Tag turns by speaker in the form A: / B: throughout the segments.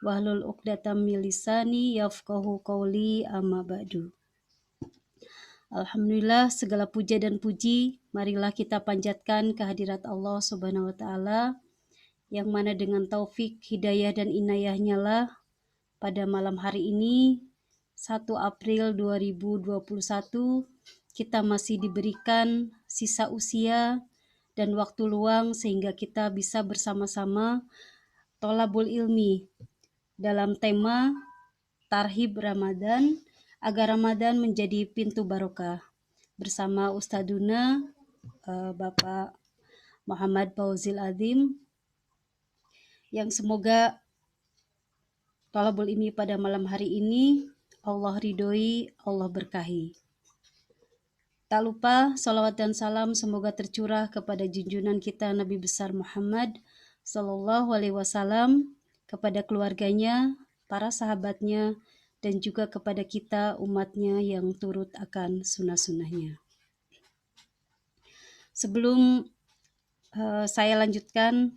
A: wahlul 'uqdatam min lisani yafqahu qawli amma ba'du. Alhamdulillah, segala puja dan puji marilah kita panjatkan kehadirat Allah Subhanahu wa taala yang mana dengan taufik, hidayah dan inayahnya lah pada malam hari ini 1 April 2021 kita masih diberikan sisa usia dan waktu luang sehingga kita bisa bersama-sama tholabul ilmi dalam tema Tarhib Ramadan agar Ramadan menjadi pintu barokah bersama Ustaduna Bapak Muhammad Fauzil Azim yang semoga tholabul ilmi pada malam hari ini Allah ridhoi, Allah berkahi. Tak lupa salawat dan salam semoga tercurah kepada junjungan kita Nabi besar Muhammad Sallallahu Alaihi Wasallam, kepada keluarganya, para sahabatnya, dan juga kepada kita umatnya yang turut akan sunnah-sunnahnya. Sebelum saya lanjutkan,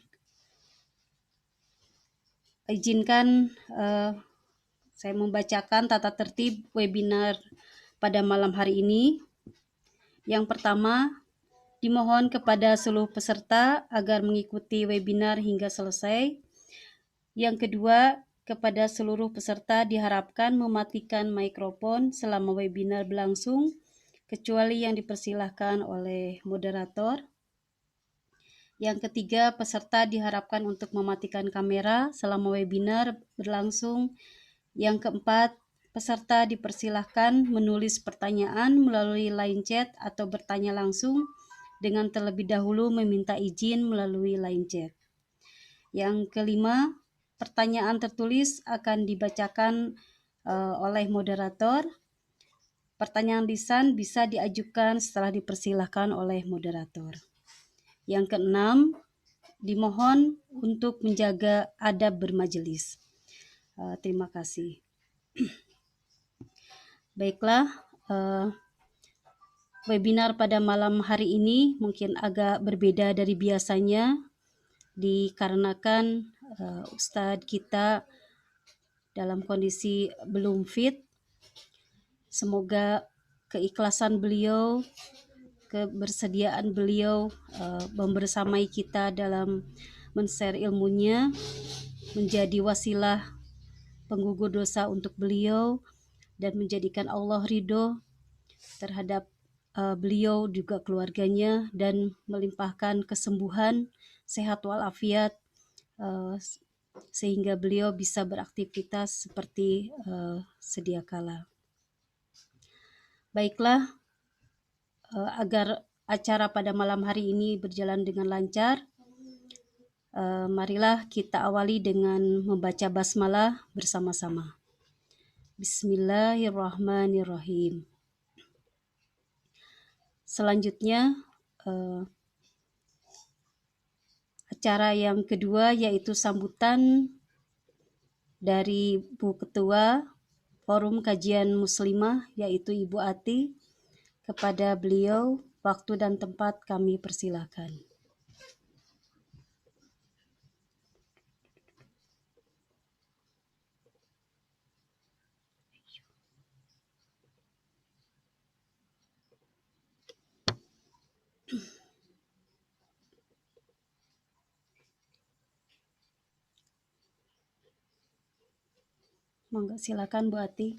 A: izinkan saya membacakan tata tertib webinar pada malam hari ini. Yang pertama, dimohon kepada seluruh peserta agar mengikuti webinar hingga selesai. Yang kedua, kepada seluruh peserta diharapkan mematikan mikrofon selama webinar berlangsung, kecuali yang dipersilahkan oleh moderator. Yang ketiga, peserta diharapkan untuk mematikan kamera selama webinar berlangsung. Yang keempat, peserta dipersilahkan menulis pertanyaan melalui line chat atau bertanya langsung dengan terlebih dahulu meminta izin melalui line chat. Yang kelima, pertanyaan tertulis akan dibacakan oleh moderator. Pertanyaan lisan bisa diajukan setelah dipersilahkan oleh moderator. Yang keenam, dimohon untuk menjaga adab bermajelis. Terima kasih. Baiklah, webinar pada malam hari ini mungkin agak berbeda dari biasanya dikarenakan Ustadz kita dalam kondisi belum fit. Semoga keikhlasan beliau, kebersediaan beliau membersamai kita dalam men-share ilmunya menjadi wasilah penggugur dosa untuk beliau dan menjadikan Allah ridho terhadap beliau juga keluarganya dan melimpahkan kesembuhan, sehat walafiat sehingga beliau bisa beraktivitas seperti sedia kala. Baiklah, agar acara pada malam hari ini berjalan dengan lancar, marilah kita awali dengan membaca basmalah bersama-sama. Bismillahirrahmanirrahim. Selanjutnya, acara yang kedua yaitu sambutan dari Bu Ketua Forum Kajian Muslimah yaitu Ibu Ati. Kepada beliau, waktu dan tempat kami persilahkan. Monggo silakan Bu Ati.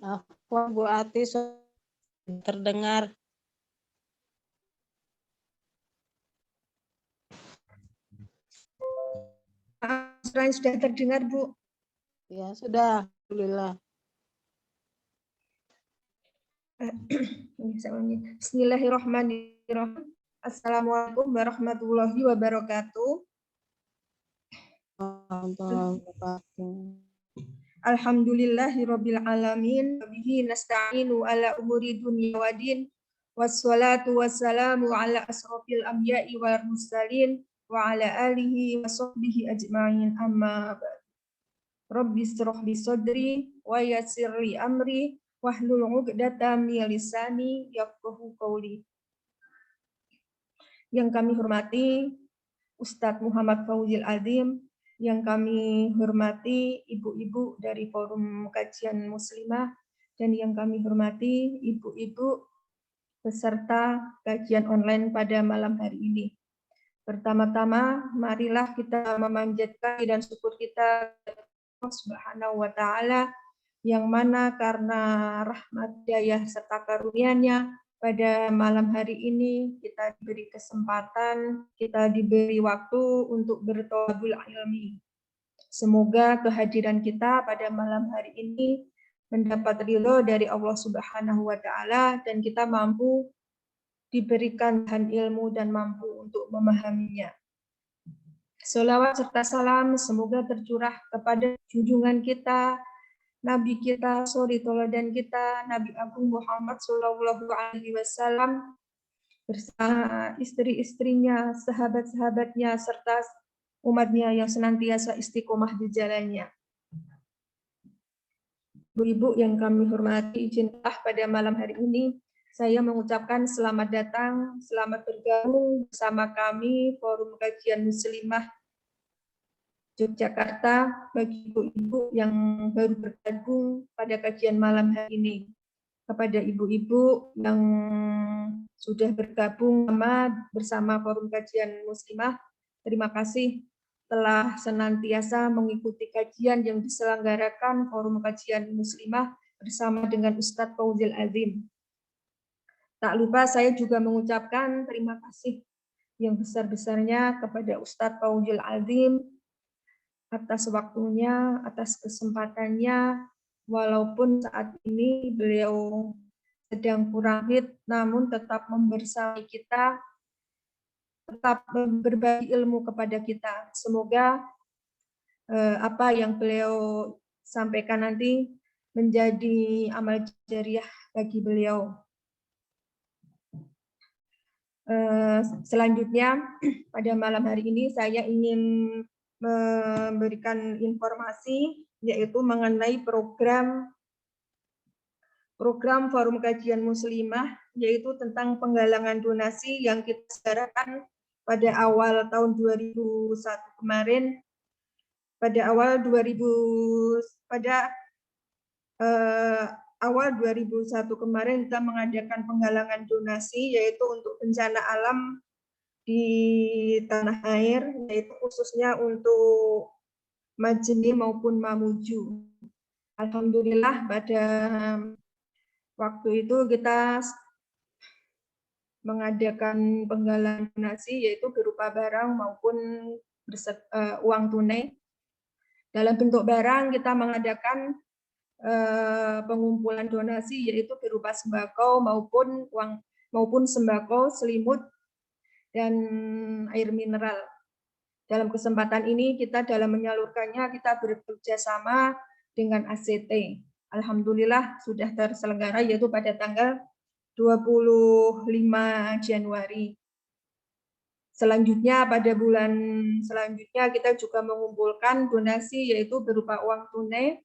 B: Afwan Bu Ati terdengar.
C: Sudah terdengar, Bu?
B: Ya, sudah. Alhamdulillah.
C: Bismillahirrahmanirrahim. Assalamualaikum warahmatullahi wabarakatuh. Alhamdulillahirabbil alamin. Bihi nasta'inu ala umuri dunya waddin. Wassalatu wassalamu ala asrofil anbiya'i wal mursalin wa ala alihi wa sahbihi ajma'in, amma ba'd. Rabbi shrah li sadri wa yassir li amri wahlul 'uqdatam min lisani yafqahu qawli. Yang kami hormati Ustadz Muhammad Fauzil Azim, yang kami hormati ibu-ibu dari Forum Kajian Muslimah, dan yang kami hormati ibu-ibu peserta kajian online pada malam hari ini. Pertama-tama, marilah kita memanjatkan dan syukur kita Allah Subhanahu wa Ta'ala, yang mana karena rahmat daya serta karunia-Nya pada malam hari ini kita diberi kesempatan, kita diberi waktu untuk bertolabul ilmi. Semoga kehadiran kita pada malam hari ini mendapat ridho dari Allah Subhanahu wa Ta'ala, dan kita mampu diberikan bahan ilmu dan mampu untuk memahaminya. Sholawat serta salam semoga tercurah kepada junjungan kita, Nabi kita, suri teladan kita, Nabi Agung Muhammad Sallallahu Alaihi Wasallam, bersama istri-istrinya, sahabat-sahabatnya, serta umatnya yang senantiasa istiqomah di jalannya. Ibu-ibu yang kami hormati, izinlah pada malam hari ini saya mengucapkan selamat datang, selamat bergabung bersama kami Forum Kajian Muslimah Yogyakarta bagi ibu-ibu yang baru bergabung pada kajian malam hari ini. Kepada ibu-ibu yang sudah bergabung bersama Forum Kajian Muslimah, terima kasih telah senantiasa mengikuti kajian yang diselenggarakan Forum Kajian Muslimah bersama dengan Ustadz Fauzil Azim. Tak lupa saya juga mengucapkan terima kasih yang besar-besarnya kepada Ustadz Fauzil Azim atas waktunya, atas kesempatannya, walaupun saat ini beliau sedang kurang fit, namun tetap membersamai kita, tetap berbagi ilmu kepada kita. Semoga apa yang beliau sampaikan nanti menjadi amal jariah bagi beliau. Selanjutnya, pada malam hari ini saya ingin memberikan informasi, yaitu mengenai program Forum Kajian Muslimah, yaitu tentang penggalangan donasi yang kita selenggarakan pada awal tahun 2001 kemarin. Awal 2001 kemarin kita mengadakan penggalangan donasi, yaitu untuk bencana alam di tanah air, yaitu khususnya untuk Majene maupun Mamuju. Alhamdulillah pada waktu itu kita mengadakan penggalangan donasi, yaitu berupa barang maupun uang tunai. Dalam bentuk barang kita mengadakan pengumpulan donasi, yaitu berupa sembako maupun sembako, selimut, dan air mineral. Dalam kesempatan ini kita dalam menyalurkannya kita bekerja sama dengan ACT. Alhamdulillah sudah terselenggara, yaitu pada tanggal 25 Januari. Selanjutnya pada bulan selanjutnya kita juga mengumpulkan donasi, yaitu berupa uang tunai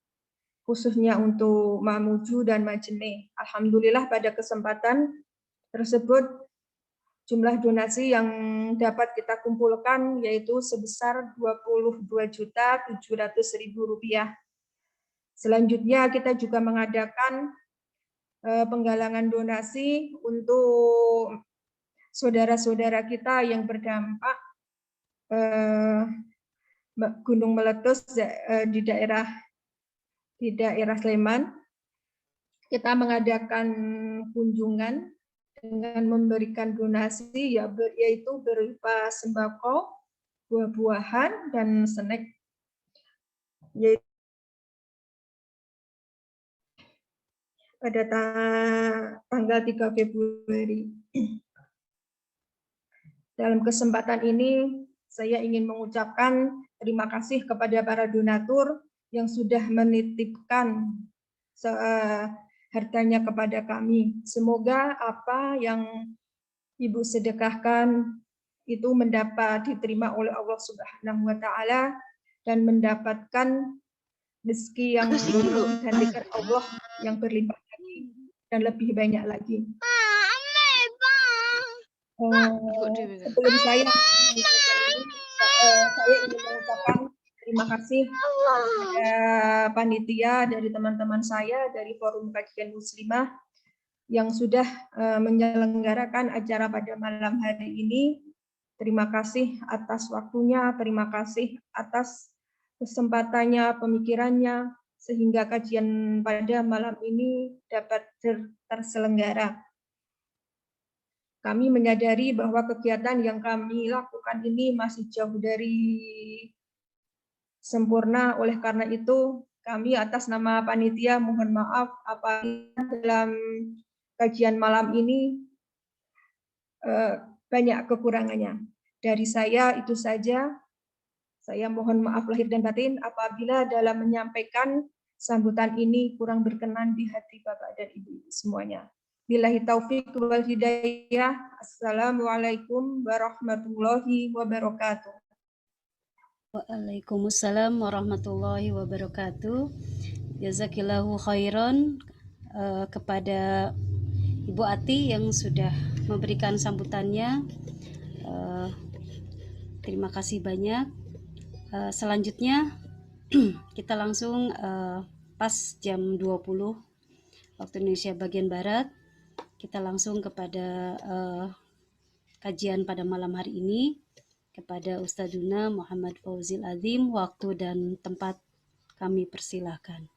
C: khususnya untuk Mamuju dan Majene. Alhamdulillah pada kesempatan tersebut jumlah donasi yang dapat kita kumpulkan yaitu sebesar Rp22.700.000. Selanjutnya kita juga mengadakan penggalangan donasi untuk saudara-saudara kita yang berdampak gunung meletus di daerah Sleman. kita mengadakan kunjungan dengan memberikan donasi yaitu berupa sembako, buah-buahan, dan snack, yaitu pada tanggal 3 Februari. Dalam kesempatan ini, saya ingin mengucapkan terima kasih kepada para donatur yang sudah menitipkan hartanya kepada kami. Semoga apa yang Ibu sedekahkan itu mendapat diterima oleh Allah Subhanahu wa taala dan mendapatkan rezeki yang digantikan Allah yang berlimpah lagi dan lebih banyak lagi. Sebelum saya ingin mengucapkan terima kasih kepada panitia dari teman-teman saya dari Forum Kajian Muslimah yang sudah menyelenggarakan acara pada malam hari ini. Terima kasih atas waktunya, terima kasih atas kesempatannya, pemikirannya, sehingga kajian pada malam ini dapat terselenggara. Kami menyadari bahwa kegiatan yang kami lakukan ini masih jauh dari sempurna. Oleh karena itu, kami atas nama panitia mohon maaf apabila dalam kajian malam ini banyak kekurangannya. Dari saya itu saja. Saya mohon maaf lahir dan batin apabila dalam menyampaikan sambutan ini kurang berkenan di hati Bapak dan Ibu semuanya. Billahi taufik wal hidayah. Assalamualaikum warahmatullahi wabarakatuh.
A: Waalaikumsalam warahmatullahi wabarakatuh. Jazakillahu khairan kepada Ibu Ati yang sudah memberikan sambutannya. Terima kasih banyak. Selanjutnya kita langsung pas jam 20 waktu Indonesia bagian Barat, kita langsung kepada kajian pada malam hari ini kepada Ustadzuna Muhammad Fauzil Adzim. Waktu dan tempat kami persilahkan.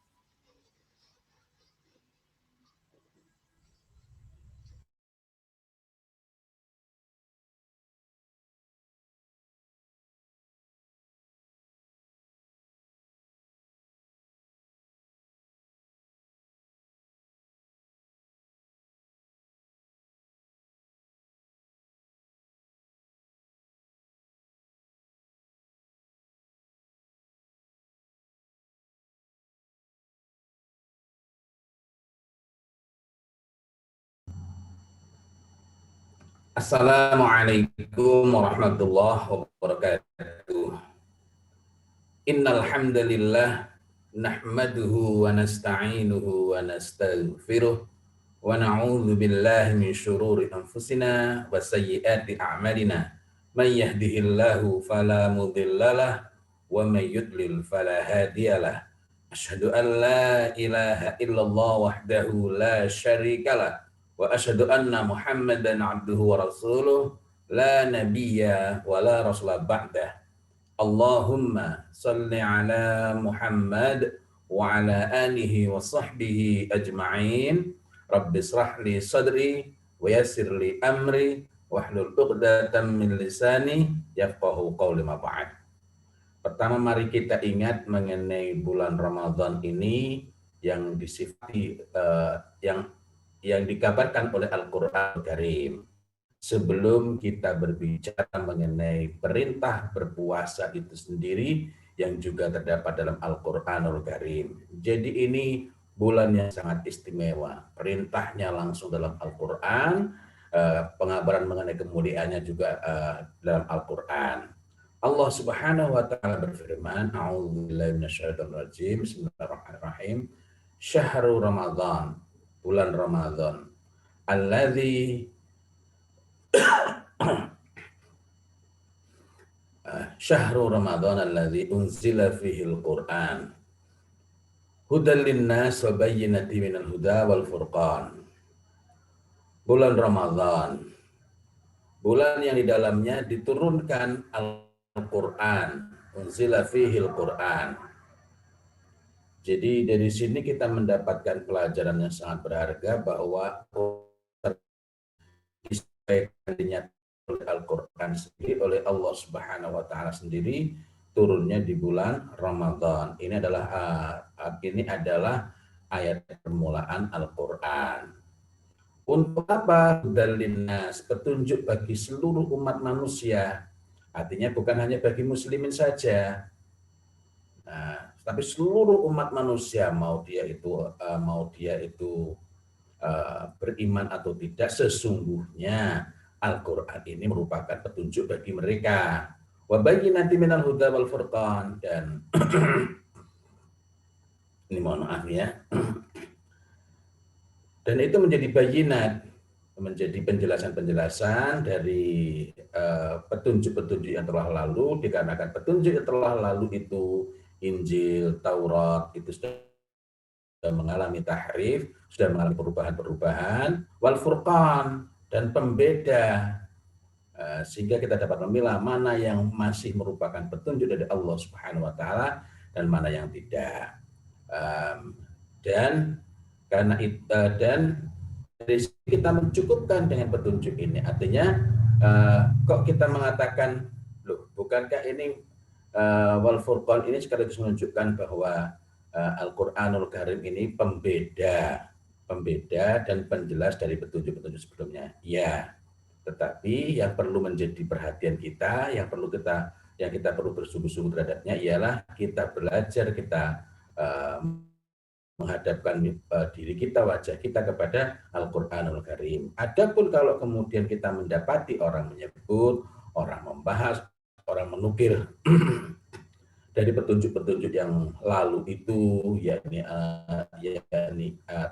D: Assalamualaikum warahmatullahi wabarakatuh. Innal hamdalillah nahmaduhu wa nasta'inuhu wa nastaghfiruh wa na'udzu billahi min syururi anfusina wa sayyiati a'malina. May yahdihillahu fala mudhillalah wa may yudlil fala hadiyalah. Asyhadu an la ilaha illallah wahdahu la syarikalah wa asyhadu anna Muhammadan abduhu wa rasuluh la nabiyya wa la rasula ba'dah. Allahumma salli ala Muhammad wa ala alihi wa sahbihi ajma'in. Rabbi israh li sadri wa yassir li amri wahlul 'uqdatam min lisani yafqahu qawli ma ba'd. Pertama, mari kita ingat mengenai bulan Ramadan ini yang disifati yang dikabarkan oleh Al-Qur'an Karim. Sebelum kita berbicara mengenai perintah berpuasa itu sendiri yang juga terdapat dalam Al-Qur'anul Karim. Jadi ini bulan yang sangat istimewa. Perintahnya langsung dalam Al-Qur'an, pengabaran mengenai kemuliaannya juga dalam Al-Qur'an. Allah Subhanahu wa taala berfirman, A'udzubillahi minasyaitonir rajim. Bismillahirrahmanirrahim. Syahrul Ramadan, bulan Ramadan. Alladzi Syahrul Ramadan alladzi unzila fihi al-Qur'an. Hudal linnas wa bayyinatin minal huda wal furqan. Bulan Ramadan, bulan yang di dalamnya diturunkan Al-Qur'an, unzila fihi al-Qur'an. Jadi dari sini kita mendapatkan pelajaran yang sangat berharga bahwa disampaikan oleh Al-Quran sendiri, oleh Allah Subhanahu wa Ta'ala sendiri, turunnya di bulan Ramadan. Ini adalah ayat permulaan Al-Quran. Untuk apa? Hudalinas, petunjuk bagi seluruh umat manusia. Artinya bukan hanya bagi muslimin saja. Nah, tapi seluruh umat manusia, mau dia itu beriman atau tidak, sesungguhnya Al-Quran ini merupakan petunjuk bagi mereka. Wa bayyinatin minal huda wal furqan, dan ini mohon maaf ya. Dan itu menjadi bayinat, menjadi penjelasan-penjelasan dari petunjuk-petunjuk yang telah lalu, dikarenakan petunjuk yang telah lalu itu Injil, Taurat, itu sudah mengalami tahrif, sudah mengalami perubahan-perubahan, wal furqan, dan pembeda, sehingga kita dapat memilah mana yang masih merupakan petunjuk dari Allah Subhanahu wa Ta'ala dan mana yang tidak. Dan karena itu, dan dari sini kita mencukupkan dengan petunjuk ini. Artinya kok kita mengatakan, loh, bukankah ini wal furqan ini sekaligus menunjukkan bahwa Al-Qur'anul Karim ini pembeda dan penjelas dari petunjuk-petunjuk sebelumnya. Ya, tetapi yang perlu menjadi perhatian kita, yang kita perlu bersungguh-sungguh terhadapnya ialah kita belajar, kita menghadapkan diri kita, wajah kita kepada Al-Qur'anul Karim. Adapun kalau kemudian kita mendapati orang menyebut, orang membahas, orang menukil dari petunjuk-petunjuk yang lalu itu, yakni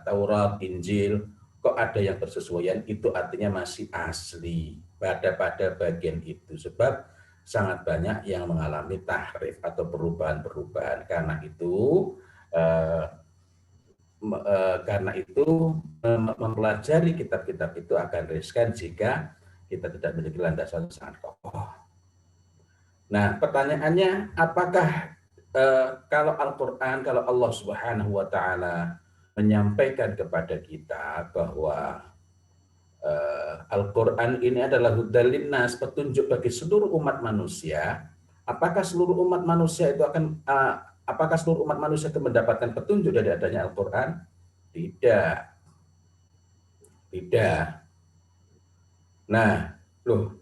D: Taurat, Injil, kok ada yang bersesuaian, itu artinya masih asli pada bagian itu, sebab sangat banyak yang mengalami tahrif atau perubahan-perubahan. Karena itu mempelajari kitab-kitab itu akan riskan jika kita tidak memiliki landasan sangat kokoh. Nah, pertanyaannya, apakah kalau Al-Quran, kalau Allah Subhanahu wa Ta'ala menyampaikan kepada kita bahwa Al-Quran ini adalah hudal linnas, petunjuk bagi seluruh umat manusia, apakah seluruh umat manusia itu mendapatkan petunjuk dari adanya Al-Quran? Tidak. Nah, loh,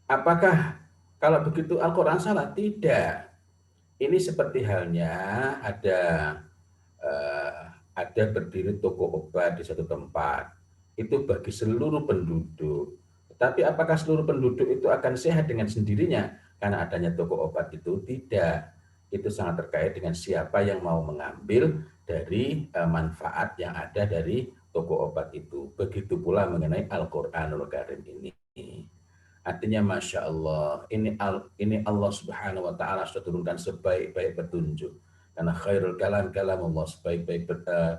D: apakah kalau begitu Al-Quran salah? Tidak. Ini seperti halnya ada berdiri toko obat di satu tempat. Itu bagi seluruh penduduk. Tetapi apakah seluruh penduduk itu akan sehat dengan sendirinya karena adanya toko obat itu? Tidak. Itu sangat terkait dengan siapa yang mau mengambil dari manfaat yang ada dari toko obat itu. Begitu pula mengenai Al-Quranul Karim ini. Artinya Masya Allah, ini Allah Subhanahu wa Ta'ala sudah turunkan sebaik-baik petunjuk. Karena khairul kalam Allah, sebaik-baik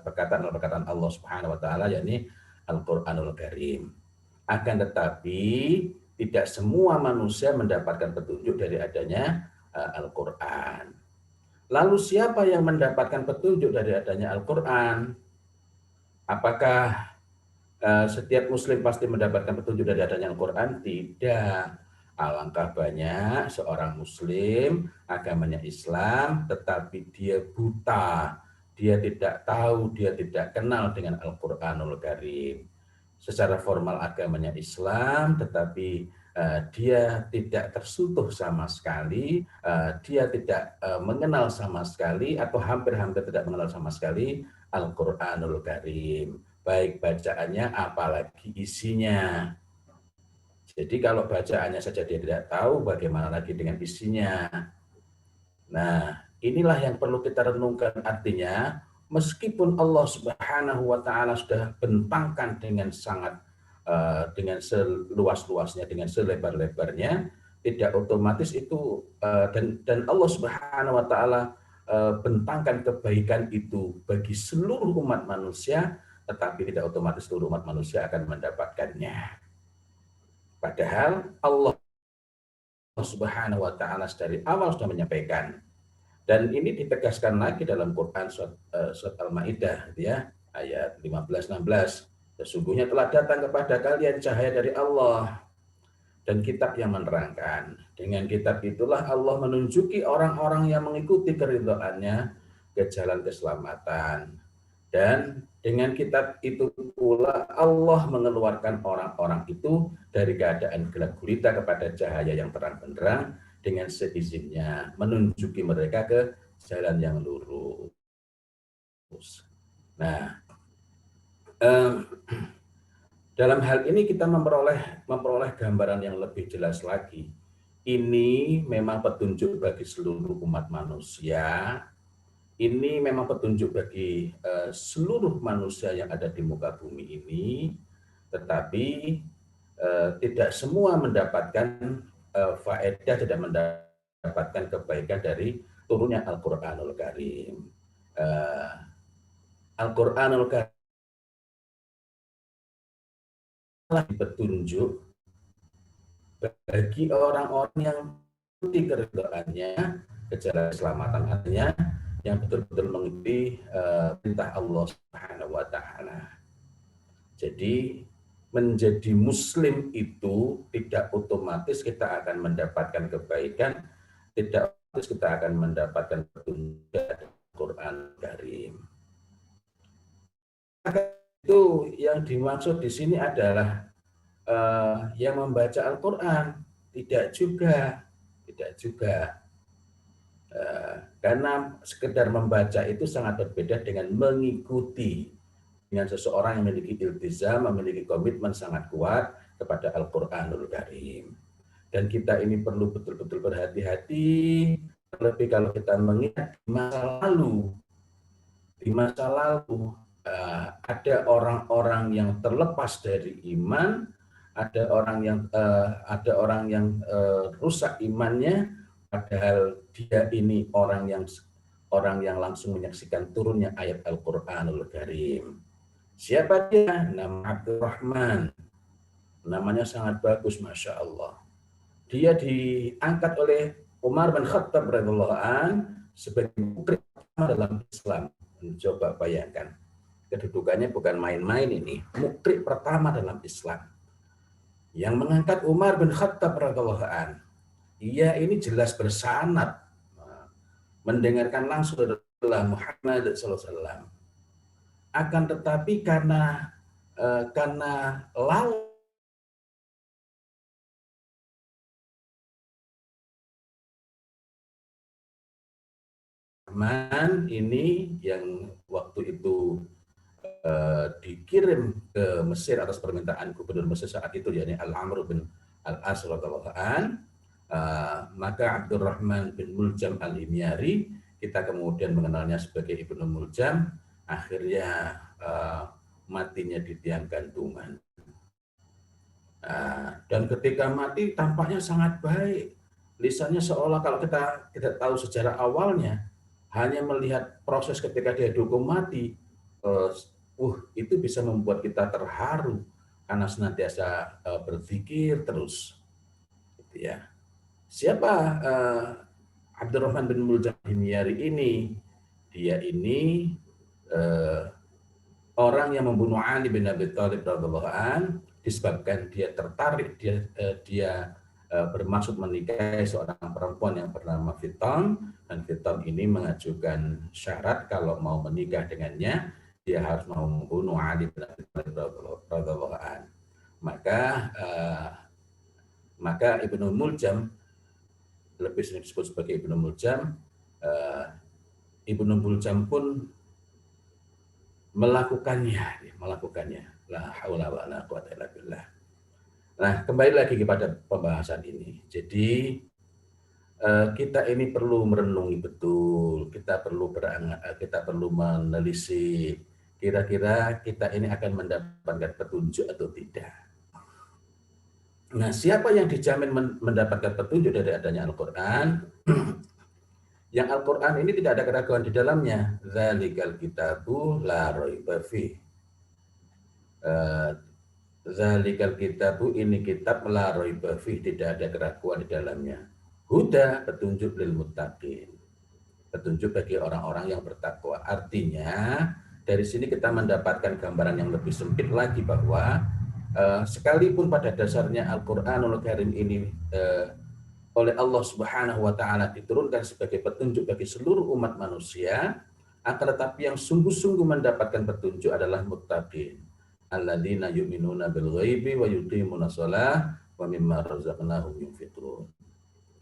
D: perkataan Allah Subhanahu wa Ta'ala, yakni Al-Quranul Karim. Akan tetapi tidak semua manusia mendapatkan petunjuk dari adanya Al-Quran. Lalu siapa yang mendapatkan petunjuk dari adanya Al-Quran? Apakah setiap muslim pasti mendapatkan petunjuk dari adanya Al-Quran? Tidak. Alangkah banyak seorang muslim, agamanya Islam, tetapi dia buta, dia tidak tahu, dia tidak kenal dengan Al-Quranul Karim. Secara formal agamanya Islam, tetapi dia tidak tersentuh sama sekali, dia tidak mengenal sama sekali, atau hampir-hampir tidak mengenal sama sekali Al-Quranul Karim. Baik bacaannya, apalagi isinya. Jadi kalau bacaannya saja dia tidak tahu, bagaimana lagi dengan isinya. Nah, inilah yang perlu kita renungkan. Artinya, meskipun Allah Subhanahu wa Ta'ala sudah bentangkan dengan sangat dengan seluas-luasnya, dengan selebar-lebarnya, tidak otomatis itu dan Allah Subhanahu wa Ta'ala bentangkan kebaikan itu bagi seluruh umat manusia, tetapi tidak otomatis seluruh umat manusia akan mendapatkannya. Padahal Allah Subhanahu wa Ta'ala dari awal sudah menyampaikan Dan ini ditegaskan lagi dalam Quran surat Al-Maidah ya, ayat 15-16. Sesungguhnya telah datang kepada kalian cahaya dari Allah dan kitab yang menerangkan. Dengan kitab itulah Allah menunjuki orang-orang yang mengikuti keridhaannya ke jalan keselamatan. Dan dengan kitab itu pula Allah mengeluarkan orang-orang itu dari keadaan gelap gulita kepada cahaya yang terang benderang dengan seizinnya, menunjuki mereka ke jalan yang lurus. Nah, dalam hal ini kita memperoleh gambaran yang lebih jelas lagi. Ini memang petunjuk bagi seluruh umat manusia. Ini memang petunjuk bagi seluruh manusia yang ada di muka bumi ini, tetapi tidak semua mendapatkan faedah, tidak mendapatkan kebaikan dari turunnya Al-Qur'anul Karim. Al-Qur'anul Karim petunjuk bagi orang-orang yang mengikuti keridhaannya ke jalan keselamatan, artinya yang betul-betul mengikuti perintah Allah Subhanahu wa taala. Jadi menjadi muslim itu tidak otomatis kita akan mendapatkan kebaikan, tidak otomatis kita akan mendapatkan petunjuk dari Al-Qur'an Karim. Itu yang dimaksud di sini adalah yang membaca Al-Quran, tidak juga. Karena sekedar membaca itu sangat berbeda dengan mengikuti, dengan seseorang yang memiliki iltizam, memiliki komitmen sangat kuat kepada Al-Quranul Karim. Dan kita ini perlu betul-betul berhati-hati, terlebih kalau kita mengingat di masa lalu ada orang-orang yang terlepas dari iman, ada orang yang rusak imannya, padahal dia ini orang yang langsung menyaksikan turunnya ayat Al-Qur'anul Karim. Siapa dia? Nama Abdurrahman. Namanya sangat bagus, Masya Allah. Dia diangkat oleh Umar bin Khattab radhiyallahu anhu sebagai mukri dalam Islam. Coba bayangkan, kedudukannya bukan main-main ini. Mukri pertama dalam Islam. Yang mengangkat Umar bin Khattab radhiyallahu anhu. Ia ini jelas bersanad mendengarkan langsung dari Muhammad sallallahu alaihi wasallam. Akan tetapi karena lalu ini yang waktu itu dikirim ke Mesir atas permintaan gubernur Mesir saat itu, yakni Al-Amr bin Al-As radhiyallahu anhu, maka Abdurrahman bin Muljam Al-Himyari, kita kemudian mengenalnya sebagai Ibnu Muljam, akhirnya matinya di tiang gantungan. Dan ketika mati tampaknya sangat baik, lisannya seolah, kalau kita tidak tahu sejarah awalnya, hanya melihat proses ketika dia dihukum mati, itu bisa membuat kita terharu karena senantiasa berzikir terus, gitu ya. Siapa Abdurrahman bin Muljam Himyari ini? Dia ini orang yang membunuh Ali bin Abi Thalib radhiyallahu anhu disebabkan dia tertarik, dia bermaksud menikahi seorang perempuan yang bernama Fitam, dan Fitam ini mengajukan syarat kalau mau menikah dengannya dia harus mau membunuh Ali bin Abi Thalib radhiyallahu anhu. Maka Ibnu Muljam, lebih sering disebut sebagai Ibnu Muljam, Ibnu Muljam pun melakukannya. La haula wa la quwwata illa billah. Nah, kembali lagi kepada pembahasan ini. Jadi kita ini perlu merenungi betul, kita perlu menelisik kira-kira kita ini akan mendapatkan petunjuk atau tidak. Nah, siapa yang dijamin mendapatkan petunjuk dari adanya Al-Quran? Yang Al-Quran ini tidak ada keraguan di dalamnya. Dzalikal kitabu la raiba fih. Dzalikal kitabu, ini kitab la raiba fih, tidak ada keraguan di dalamnya. Huda, petunjuk lil muttaqin. petunjuk bagi orang-orang yang bertakwa. Artinya dari sini kita mendapatkan gambaran yang lebih sempit lagi bahwa sekalipun pada dasarnya Al-Qur'anul Karim ini oleh Allah Subhanahu wa taala diturunkan sebagai petunjuk bagi seluruh umat manusia, akan tetapi yang sungguh-sungguh mendapatkan petunjuk adalah muttaqin. Alladzina yu'minuna bil ghaibi wa yuqimuna shalah wa mimma razaqnahum yunfiqun.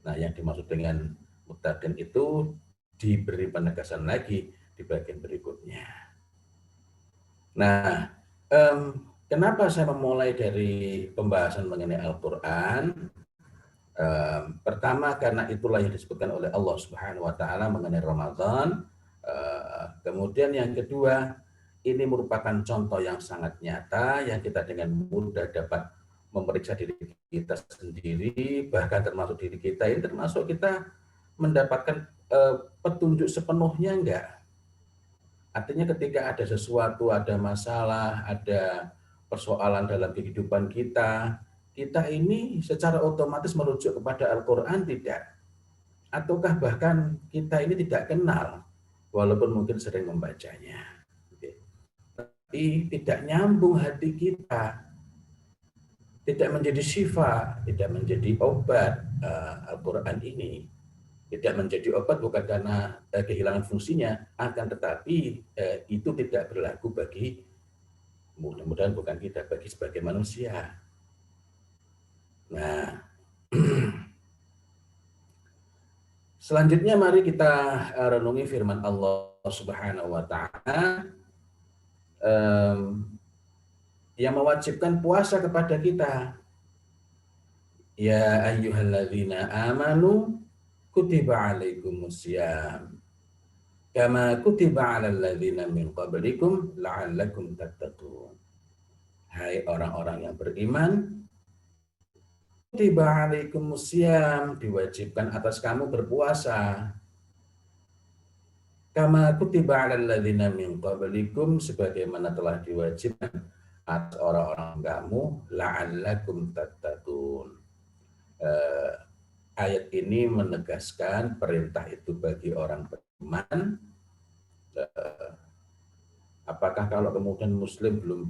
D: Nah, yang dimaksud dengan muttaqin itu diberi penegasan lagi di bagian berikutnya. Nah, kenapa saya memulai dari pembahasan mengenai Al-Qur'an? Pertama karena itulah yang disebutkan oleh Allah Subhanahu wa taala mengenai Ramadan. Kemudian yang kedua, ini merupakan contoh yang sangat nyata yang kita dengan mudah dapat memeriksa diri kita sendiri, bahkan termasuk diri kita ini termasuk kita mendapatkan petunjuk sepenuhnya enggak. Artinya ketika ada sesuatu, ada masalah, ada persoalan dalam kehidupan kita, kita ini secara otomatis merujuk kepada Al-Quran tidak? Ataukah bahkan kita ini tidak kenal, walaupun mungkin sering membacanya. Tapi tidak nyambung hati kita, tidak menjadi syifa, tidak menjadi obat Al-Quran ini. Tidak menjadi obat bukan karena kehilangan fungsinya, akan tetapi itu tidak berlaku bagi, mudah-mudahan bukan kita, bagi sebagai manusia. Nah, selanjutnya mari kita renungi firman Allah Subhanahu wa taala yang mewajibkan puasa kepada kita. Ya ayyuhalladzina amanu kutiba alaikumusiyam kama kutiba alal ladzina min qablikum la'allakum tattaqun. Hai orang-orang yang beriman, kutiba alaikumusiyam, diwajibkan atas kamu berpuasa. Kama kutiba alal ladzina min qablikum, sebagaimana telah diwajibkan atas orang-orang kamu, la'allakum tattaqun. Ayat ini menegaskan perintah itu bagi orang beriman. Apakah kalau kemudian muslim belum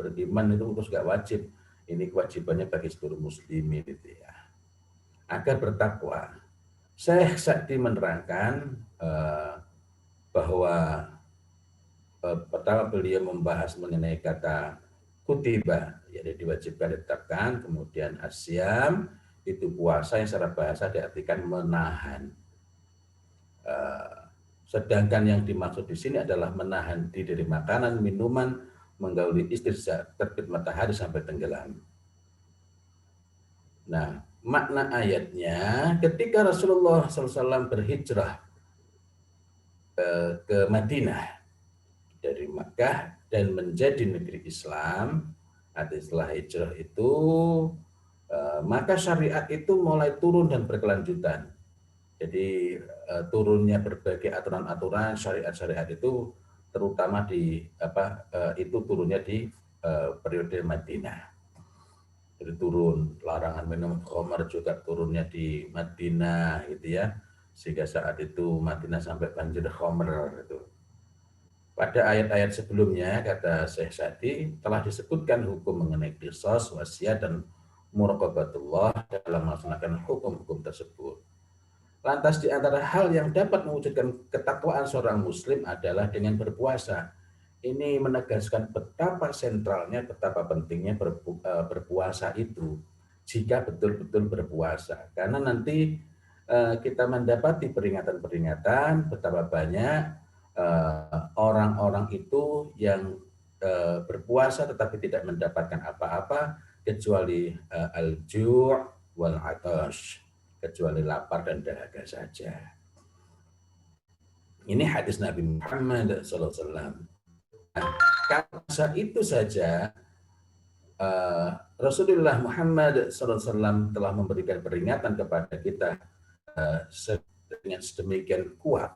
D: beriman itu terus nggak wajib? Ini kewajibannya bagi seluruh muslimin itu ya. Agar bertakwa. Syekh Sa'di menerangkan bahwa pertama beliau membahas mengenai kata kutiba, yaitu diwajibkan, ditetapkan, kemudian asyam, itu puasa yang secara bahasa diartikan menahan. Sedangkan yang dimaksud di sini adalah menahan diri dari makanan, minuman, menggauli istri saat terbit matahari sampai tenggelam. Nah, makna ayatnya ketika Rasulullah SAW berhijrah ke Madinah dari Makkah dan menjadi negeri Islam, setelah hijrah itu maka syariat itu mulai turun dan berkelanjutan. Jadi turunnya berbagai aturan-aturan syariat-syariat itu terutama itu turunnya di periode Madinah. Jadi turun larangan minum khamar juga turunnya di Madinah gitu ya. Sehingga saat itu Madinah sampai banjir khamar gitu. Pada ayat-ayat sebelumnya kata Syekh Sa'di telah disebutkan hukum mengenai qisas, wasiat dan muraqabatullah dalam melaksanakan hukum-hukum tersebut. Lantas di antara hal yang dapat mewujudkan ketakwaan seorang muslim adalah dengan berpuasa. Ini menegaskan betapa sentralnya, betapa pentingnya berpuasa itu jika betul-betul berpuasa. Karena nanti kita mendapati peringatan-peringatan betapa banyak orang-orang itu yang berpuasa tetapi tidak mendapatkan apa-apa kecuali al-ju' wal 'atash, kecuali lapar dan dahaga saja. Ini hadis Nabi Muhammad SAW. Nah, karena itu saja Rasulullah Muhammad SAW telah memberikan peringatan kepada kita dengan sedemikian kuat.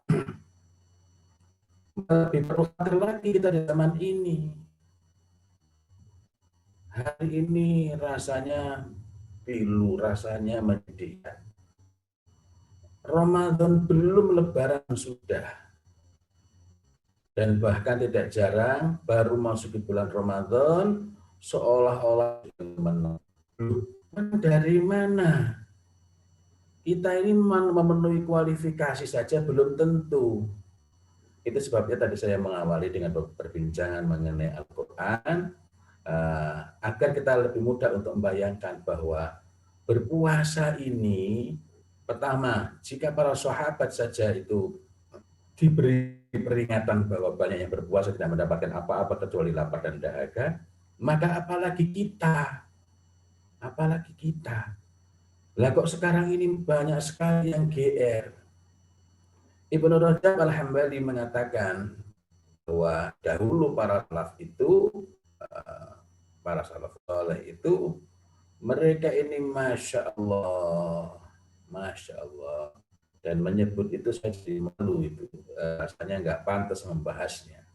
D: Lebih perlu lagi kita di zaman ini. Hari ini rasanya pilu, rasanya menyedihkan. Ramadan belum, Lebaran sudah. Dan bahkan tidak jarang baru masuk di bulan Ramadan seolah-olah dari mana? Kita ini memenuhi kualifikasi saja belum tentu. Itu sebabnya tadi saya mengawali dengan perbincangan mengenai Al-Quran, agar kita lebih mudah untuk membayangkan bahwa berpuasa ini, pertama, jika para sahabat saja itu diberi peringatan bahwa banyak yang berpuasa tidak mendapatkan apa-apa kecuali lapar dan dahaga, maka apalagi kita. Apalagi kita. Lah kok sekarang ini banyak sekali yang GR. Ibnu Rajab Al-Hambali mengatakan bahwa dahulu para salaf saleh itu mereka ini Masya Allah, dan menyebut itu saya jadi malu, itu rasanya nggak pantas membahasnya.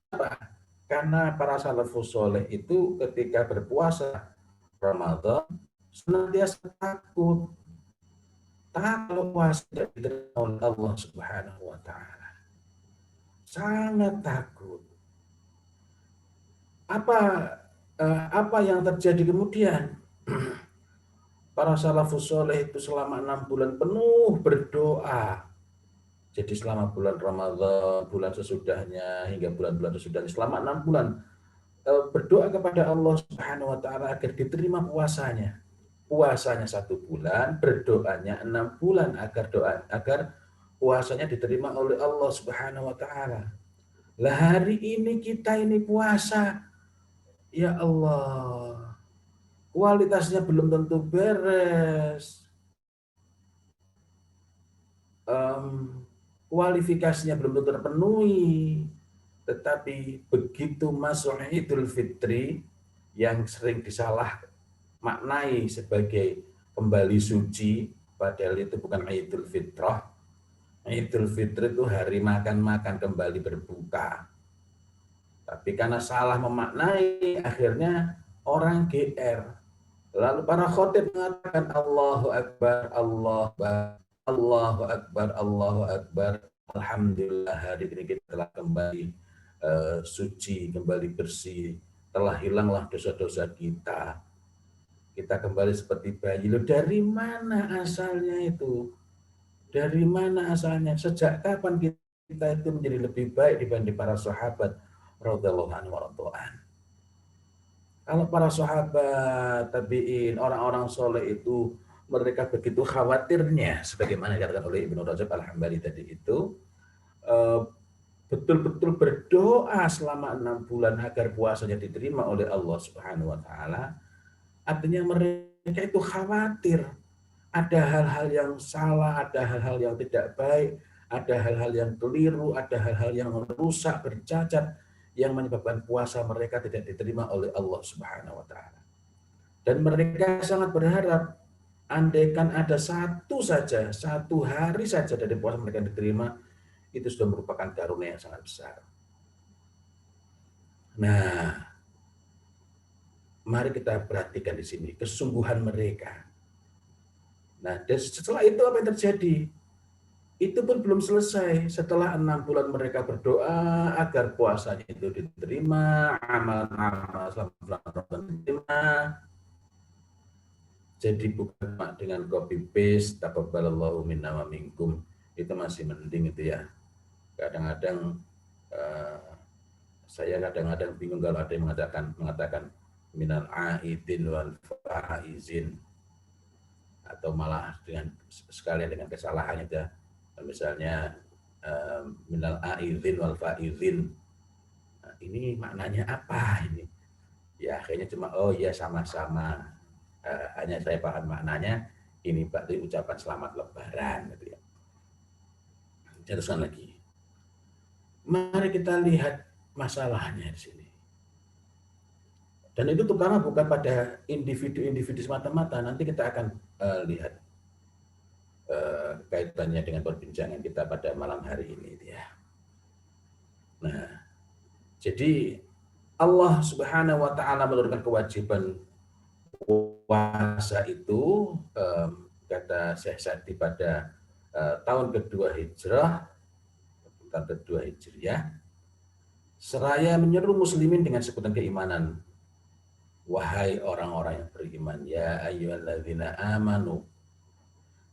D: Kenapa? Karena para salafus soleh itu ketika berpuasa Ramadan senantiasa takut kalau puasa tidak diterima oleh Allah Subhanahu wa Ta'ala. Sangat takut. Apa yang terjadi kemudian? Para salafus soleh itu selama 6 bulan penuh berdoa. Jadi selama bulan Ramadan, bulan sesudahnya, hingga bulan-bulan sesudahnya, selama 6 bulan berdoa kepada Allah Subhanahu wa Ta'ala agar diterima puasanya. Puasanya 1 bulan, berdoanya 6 bulan agar puasanya diterima oleh Allah Subhanahu wa Ta'ala. Lah hari ini kita ini puasa, ya Allah, kualitasnya belum tentu beres. Kualifikasinya belum tentu terpenuhi, tetapi begitu masuk Idul Fitri yang sering disalah maknai sebagai kembali suci, padahal itu bukan Idul Fitrah. Idul Fitri itu hari makan-makan kembali berbuka. Tapi karena salah memaknai, akhirnya orang GR. Lalu para khotib mengatakan Allahu Akbar, Allahu Akbar, Allahu Akbar. Alhamdulillah hari ini kita telah kembali suci, kembali bersih. Telah hilanglah dosa-dosa kita. Kita kembali seperti bayi. Loh, dari mana asalnya itu? Dari mana asalnya? Sejak kapan kita itu menjadi lebih baik dibanding para sahabat radhiyallahu anhu wa radhiyallahu. Kalau para sahabat, tabi'in, orang-orang soleh itu, mereka begitu khawatirnya, sebagaimana dikatakan oleh Ibnu Rajab Al-Hambali tadi itu, betul-betul berdoa selama 6 bulan agar puasanya diterima oleh Allah Subhanahu wa Ta'ala. Artinya mereka itu khawatir ada hal-hal yang salah, ada hal-hal yang tidak baik, ada hal-hal yang keliru, ada hal-hal yang rusak, bercacat, yang menyebabkan puasa mereka tidak diterima oleh Allah Subhanahu wa Ta'ala. Dan mereka sangat berharap andaikan ada satu hari saja dari puasa mereka diterima, itu sudah merupakan karunia yang sangat besar. Nah, mari kita perhatikan di sini kesungguhan mereka. Nah, dan setelah itu apa yang terjadi? Itu pun belum selesai. Setelah 6 bulan mereka berdoa agar puasanya itu diterima, amal-amal selama bulan Ramadan diterima. Jadi bukan dengan copy paste, taqabbalallahu minna wa minkum, itu masih mending itu ya. Kadang-kadang saya kadang-kadang bingung kalau ada yang mengatakan minal aidin wal faizin, atau malah dengan sekalian dengan kesalahannya ya. Misalnya minal aidin wal faizin. Nah, ini maknanya apa ini? Ya akhirnya cuma oh ya sama-sama. Hanya saya paham maknanya ini berarti ucapan selamat lebaran gitu ya. Teruskan lagi. Mari kita lihat masalahnya di sini. Dan itu terutama bukan pada individu-individu semata-mata. Nanti kita akan lihat kaitannya dengan perbincangan kita pada malam hari ini ya. Nah, jadi Allah Subhanahu wa Ta'ala menurunkan kewajiban puasa itu, kata Syekh Sa'di pada tahun kedua Hijrah, tahun kedua Hijriah, seraya menyeru muslimin dengan sebutan keimanan. Wahai orang-orang yang beriman, ya ayyuhalladzina amanu,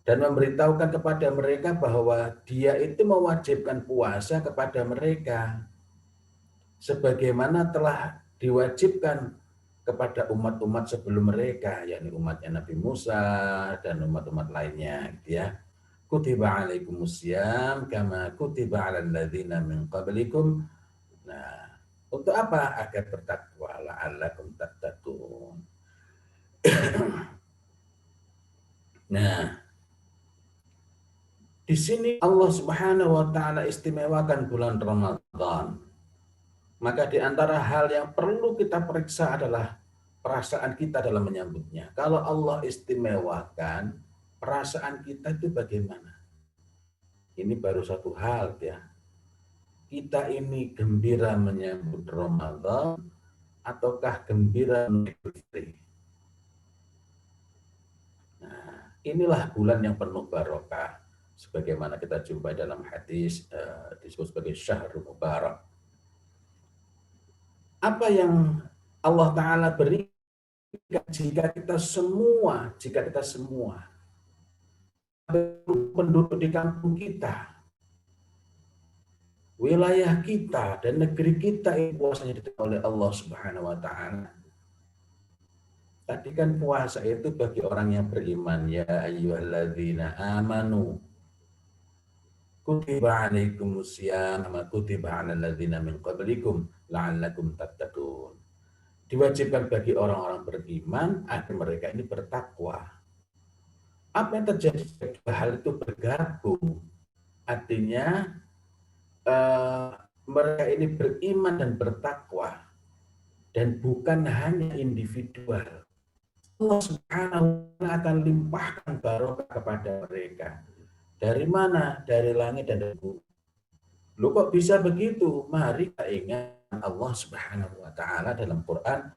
D: dan memberitahukan kepada mereka bahwa dia itu mewajibkan puasa kepada mereka sebagaimana telah diwajibkan kepada umat-umat sebelum mereka, yakni umatnya Nabi Musa dan umat-umat lainnya, gitu ya. Kutiba alaikumusiyam kama kutiba alal ladzina min qablikum. Nah, untuk apa? Agar bertakwa, la'allakum tattaqun. Nah, di sini Allah Subhanahu wa taala istimewakan bulan Ramadan. Maka di antara hal yang perlu kita periksa adalah perasaan kita dalam menyambutnya. Kalau Allah istimewakan, perasaan kita itu bagaimana? Ini baru satu hal ya. Kita ini gembira menyambut Ramadan ataukah gembira menyambut Fitri? Nah, inilah bulan yang penuh barokah. Sebagaimana kita jumpai dalam hadis disebut sebagai Syahrul Mubarak. Apa yang Allah Ta'ala berikan jika kita semua penduduk di kampung kita, wilayah kita dan negeri kita ini puasanya diterima oleh Allah Subhanahu wa taala. Tadi kan puasa itu bagi orang yang beriman, ya ayyuhalladzina amanu kutiba alaikumusiyam kama kutiba alal ladzina min qablikum la'allakum tattaqun. Diwajibkan bagi orang-orang beriman agar mereka ini bertakwa. Apa yang terjadi? Hal itu bergabung. Artinya mereka ini beriman dan bertakwa dan bukan hanya individual. Allah Subhanahu wa taala akan limpahkan barokah kepada mereka. Dari mana? Dari langit dan dari bumi. Loh kok bisa begitu? Mari kita ingat Allah Subhanahu wa taala dalam Quran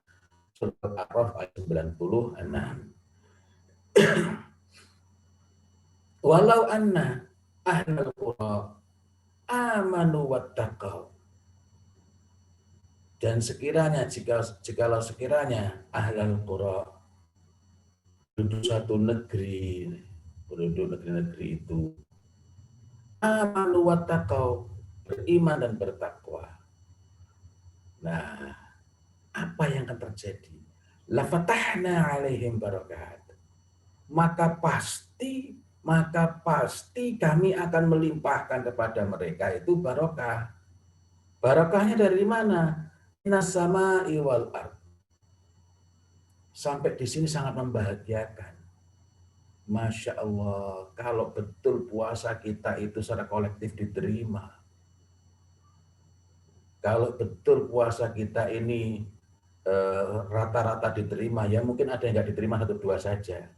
D: surat Al-A'raf ayat 96. Walau anna ahlal qura amanu wattaqau. Dan sekiranya jikalau sekiranya ahlal qura, penduduk satu negeri, penduduk negeri-negeri itu amanu wattaqau, beriman dan bertakwa. Nah, apa yang akan terjadi? La fatahna alaihim barakat. Maka pasti kami akan melimpahkan kepada mereka itu barokah. Barokahnya dari mana? Minas sama'i wal ard. Sampai di sini sangat membahagiakan. Masya Allah, kalau betul puasa kita itu secara kolektif diterima. Kalau betul puasa kita ini rata-rata diterima, ya mungkin ada yang nggak diterima 1-2 saja.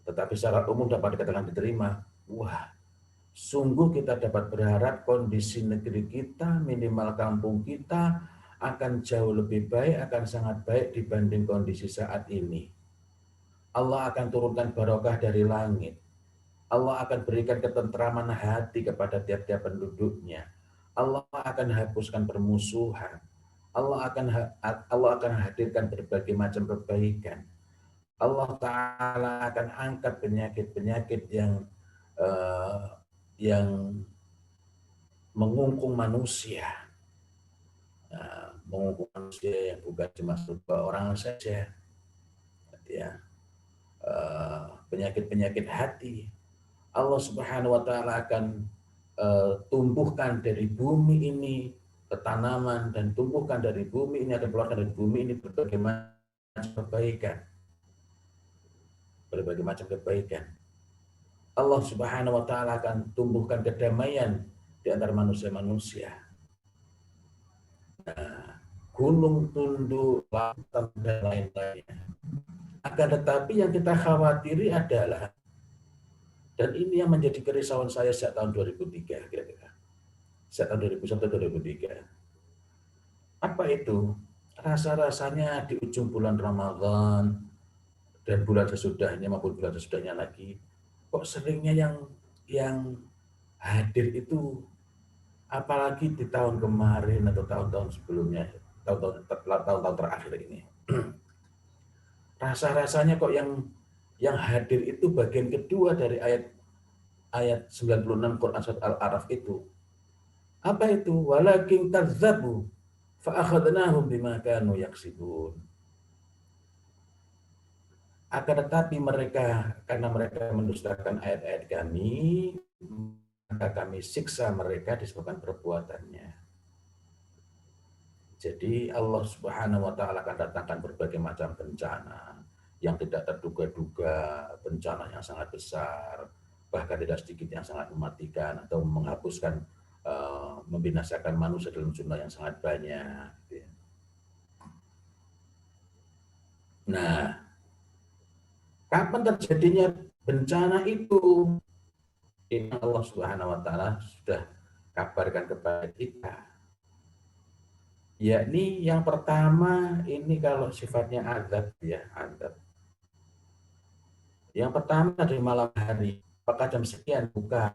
D: Tetapi secara umum dapat dikatakan diterima. Wah, sungguh kita dapat berharap kondisi negeri kita, minimal kampung kita akan jauh lebih baik, akan sangat baik dibanding kondisi saat ini. Allah akan turunkan barokah dari langit. Allah akan berikan ketentraman hati kepada tiap-tiap penduduknya. Allah akan hapuskan permusuhan. Allah akan hadirkan berbagai macam kebaikan. Allah Ta'ala akan angkat penyakit-penyakit yang mengungkung manusia. Mengungkung manusia yang bukan cuma berupa orang saja. Ya. Penyakit-penyakit hati. Allah Subhanahu wa taala akan tumbuhkan dari bumi ini tanaman, dan tumbuhkan dari bumi ini, akan keluarkan dari bumi ini berbagai macam kebaikan. Berbagai macam kebaikan. Allah Subhanahu wa taala akan tumbuhkan kedamaian di antara manusia-manusia. Nah, gunung tunduk, lautan dan lain-lainnya. Akan tetapi yang kita khawatiri adalah, dan ini yang menjadi kerisauan saya sejak tahun 2003 kira-kira. Sejak tahun 2001-2003. Apa itu? Rasa-rasanya di ujung bulan Ramadan dan bulan sesudahnya maupun bulan sesudahnya lagi, kok seringnya yang yang hadir itu, apalagi di tahun kemarin atau tahun-tahun sebelumnya, tahun-tahun terakhir ini. Rasa-rasanya kok yang hadir itu bagian kedua dari ayat 96 Quran surat Al-A'raf itu. Apa itu? Walakin kazzabu fa akhadnahum bima kanu yaksibun. Akan tetapi mereka, karena mereka mendustakan ayat-ayat kami, maka kami siksa mereka disebabkan perbuatannya. Jadi Allah Subhanahu wa taala akan datangkan berbagai macam bencana yang tidak terduga-duga, bencana yang sangat besar, bahkan tidak sedikit yang sangat mematikan atau menghapuskan, membinasakan manusia dalam jumlah yang sangat banyak. Nah, kapan terjadinya bencana itu? Ini Allah Subhanahu wa taala sudah kabarkan kepada kita. Yakni yang pertama ini kalau sifatnya azab ya, azab. Yang pertama dari malam hari, apakah jam sekian? Bukan.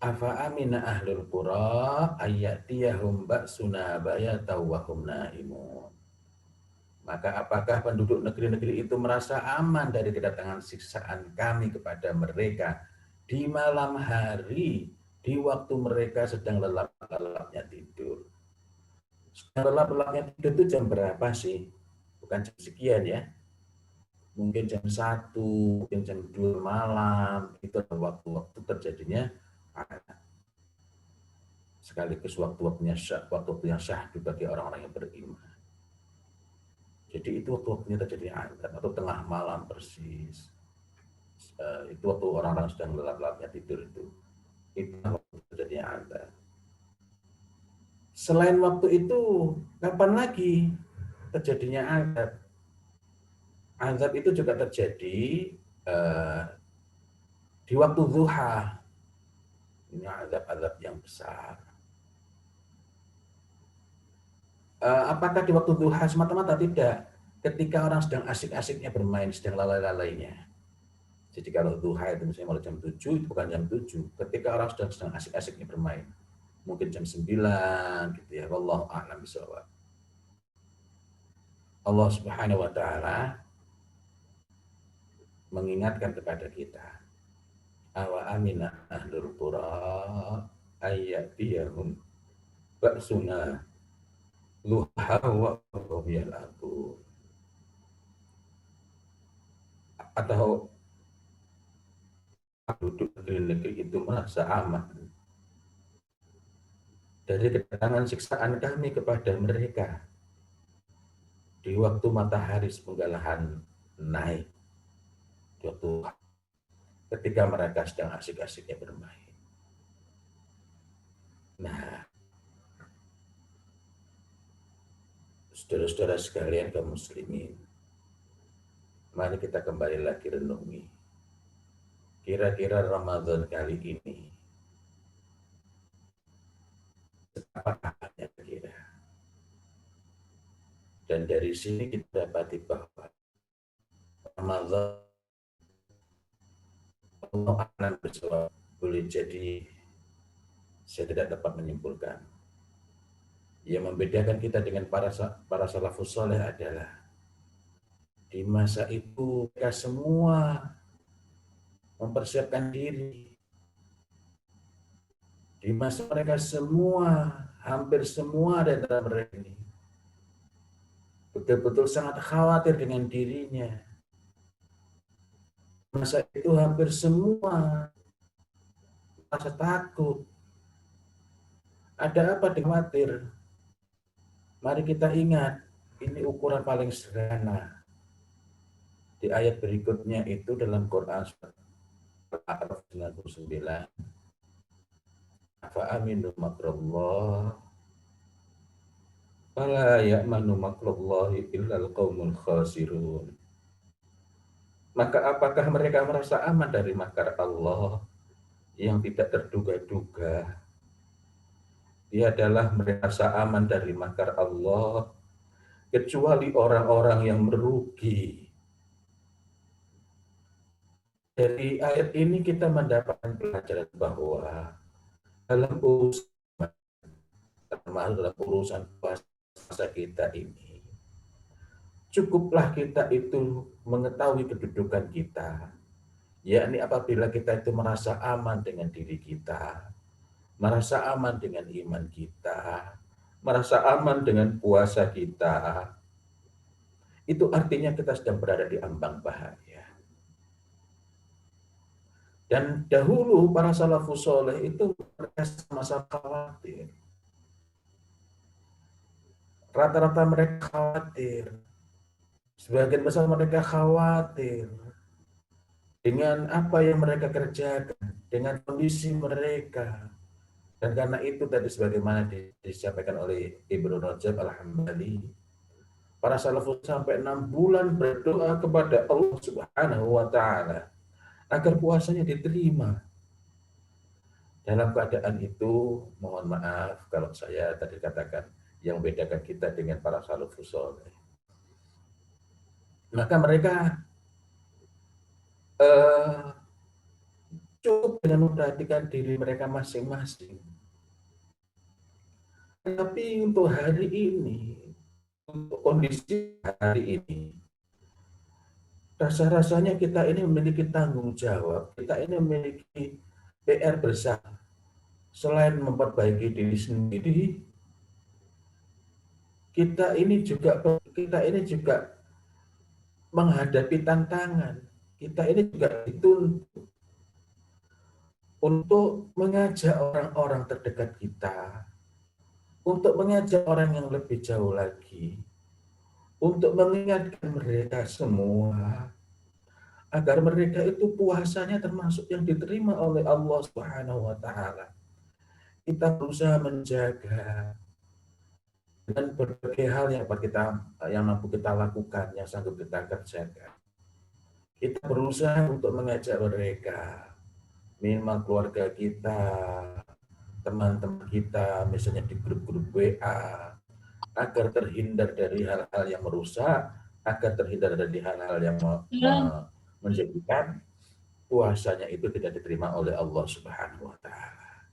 D: Afa amina ahlul qura ayyatiyahum ba'suna bayata wa hum naimun. Maka apakah penduduk negeri-negeri itu merasa aman dari kedatangan siksaan kami kepada mereka di malam hari, di waktu mereka sedang lelap-lelapnya tidur. Sedang lelap-lelapnya tidur itu jam berapa sih? Bukan jam sekian ya. Mungkin jam 1, mungkin jam 2 malam, itu adalah waktu-waktu terjadinya sekaligus waktu-waktunya waktu yang syahdu bagi orang-orang yang beriman. Jadi itu waktu-waktunya terjadi azab atau tengah malam persis. Itu waktu orang-orang sedang lelap-lelapnya tidur itu waktu terjadi azab. Selain waktu itu, kapan lagi terjadinya azab? Azab itu juga terjadi di waktu duha. Ini azab-azab yang besar. Apakah di waktu duha semata-mata? Tidak. Ketika orang sedang asik-asiknya bermain, sedang lalai-lalainya. Jadi kalau duha itu misalnya mulai jam 7, itu bukan jam 7. Ketika orang sedang asik-asiknya bermain. Mungkin jam 9 gitu ya. Wallahu a'lam bishawab. Allah Subhanahu wa taala mengingatkan kepada kita. Awa amina ahlul qura ayyatiyahum ba'suna luha wa hum yal'abun. Atau penduduk negeri itu merasa aman dari kedatangan siksaan kami kepada mereka di waktu matahari sepenggalahan naik, di waktu ketika mereka sedang asik-asiknya bermain. Nah, saudara-saudara sekalian kaum muslimin, mari kita kembali lagi renungi. Kira-kira Ramadan kali ini apa kira-kira? Dan dari sini kita dapati bahwa Ramadan Allah akan bersama, boleh jadi saya tidak dapat menyimpulkan. Yang membedakan kita dengan para salafus saleh adalah di masa itu mereka semua mempersiapkan diri. Di masa mereka semua, hampir semua di antara mereka ini betul-betul sangat khawatir dengan dirinya. Masa itu hampir semua merasa takut. Ada apa khawatir? Mari kita ingat, ini ukuran paling sederhana. Di ayat berikutnya itu dalam Quran surat Al-A'raf 99. Afa aminu makrullah fala ya'manu makrullahi illal qaumul khasirun. Maka apakah mereka merasa aman dari makar Allah yang tidak terduga-duga? Dia adalah merasa aman dari makar Allah kecuali orang-orang yang merugi. Dari ayat ini kita mendapatkan pelajaran bahwa dalam urusan, termasuk dalam urusan puasa kita ini, cukuplah kita itu mengetahui kedudukan kita, yakni apabila kita itu merasa aman dengan diri kita, merasa aman dengan iman kita, merasa aman dengan puasa kita, itu artinya kita sedang berada di ambang bahaya. Dan dahulu para salafus soleh itu mereka sama-sama khawatir. Rata-rata mereka khawatir. Sebagian besar mereka khawatir dengan apa yang mereka kerjakan, dengan kondisi mereka. Dan karena itu tadi sebagaimana disampaikan oleh Ibnu Rajab Al-Hambali, para salafus sampai 6 bulan berdoa kepada Allah Subhanahu wa taala agar puasanya diterima. Dalam keadaan itu, mohon maaf kalau saya tadi katakan yang membedakan kita dengan para salafus saleh. Maka mereka cukup dengan memperhatikan diri mereka masing-masing. Tapi untuk hari ini, untuk kondisi hari ini, rasa-rasanya kita ini memiliki tanggung jawab, kita ini memiliki PR bersama. Selain memperbaiki diri sendiri, kita ini juga menghadapi tantangan. Kita ini juga dituntut untuk mengajak orang-orang terdekat kita, untuk mengajak orang yang lebih jauh lagi, untuk mengingatkan mereka semua agar mereka itu puasanya termasuk yang diterima oleh Allah Subhanahu wa taala. Kita berusaha menjaga dengan berbagai hal yang mampu kita lakukan, yang sanggup kita kerjakan. Kita berusaha untuk mengajak mereka, minimal keluarga kita, teman-teman kita, misalnya di grup-grup WA, agar terhindar dari hal-hal yang merusak, agar terhindar dari hal-hal yang menjadikan puasanya itu tidak diterima oleh Allah Subhanahu wa taala.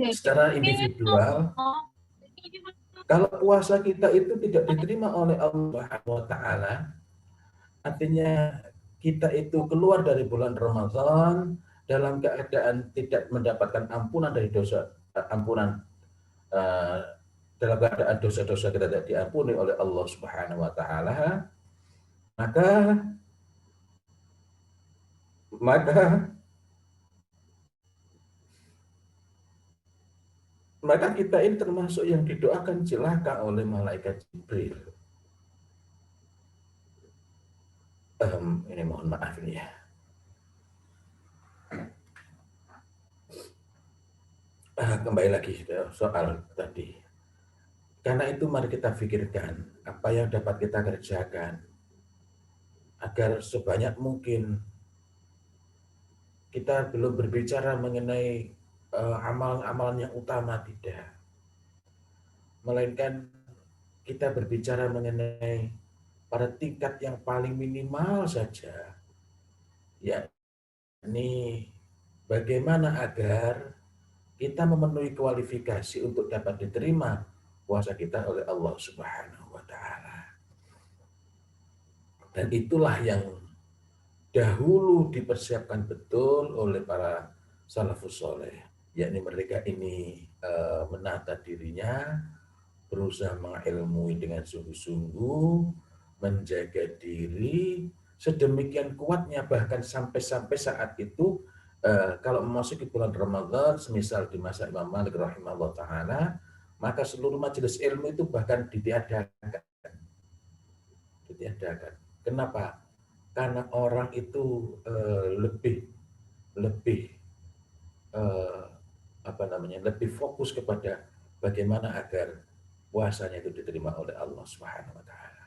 D: Secara individual, kalau puasa kita itu tidak diterima oleh Allah Subhanahu wa taala, artinya kita itu keluar dari bulan Ramadan dalam keadaan tidak mendapatkan ampunan dari dosa, dalam keadaan dosa-dosa kita tidak diampuni oleh Allah Subhanahu wa taala, maka kita ini termasuk yang didoakan celaka oleh malaikat Jibril. Ini mohon maaf ini ya. Kembali lagi soal tadi. Karena itu mari kita pikirkan apa yang dapat kita kerjakan agar sebanyak mungkin kita belum berbicara mengenai amalan-amalan yang utama, tidak. Melainkan kita berbicara mengenai pada tingkat yang paling minimal saja, yakni bagaimana agar kita memenuhi kualifikasi untuk dapat diterima puasa kita oleh Allah Subhanahu wa taala. Dan itulah yang dahulu dipersiapkan betul oleh para salafus soleh, yakni mereka ini menata dirinya, berusaha mengilmui dengan sungguh-sungguh, menjaga diri sedemikian kuatnya, bahkan sampai saat itu kalau memasuki bulan Ramadan, semisal di masa Imam Malik rahimahullah ta'ala, maka seluruh majelis ilmu itu bahkan ditiadakan. Kenapa? Karena orang itu lebih fokus kepada bagaimana agar puasanya itu diterima oleh Allah Subhanahu wa taala.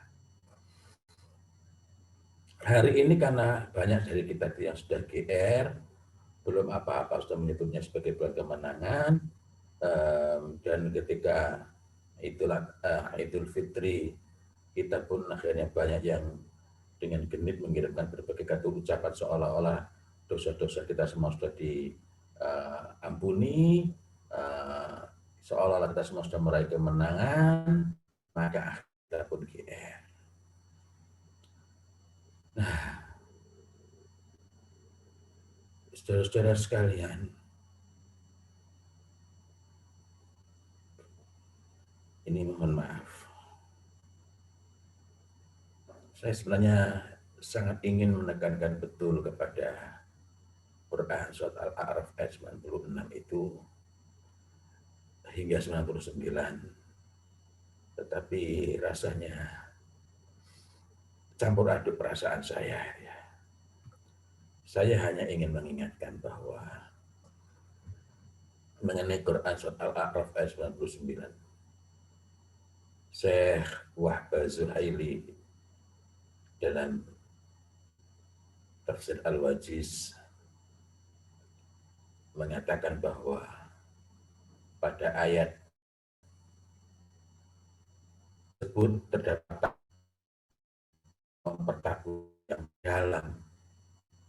D: Hari ini karena banyak dari kita yang sudah GR, belum apa-apa sudah menyebutnya sebagai bulan kemenangan, dan ketika itulah Idul Fitri, kita pun akhirnya banyak yang dengan genit mengirimkan berbagai kata ucapan seolah-olah dosa-dosa kita semua sudah diampuni, seolah-olah kita semua sudah meraih kemenangan, maka kita pun GR. Nah, saudara-saudara sekalian, ini mohon maaf. Saya sebenarnya sangat ingin menekankan betul kepada Quran surat Al-A'raf ayat 96 itu hingga 99. Tetapi rasanya campur aduk perasaan saya. Ya. Saya hanya ingin mengingatkan bahwa mengenai Quran surat Al-A'raf ayat 99, Syekh Wahbah Zuhaili dalam tafsir Al-Wajiz mengatakan bahwa pada ayat tersebut terdapat mempertakut yang dalam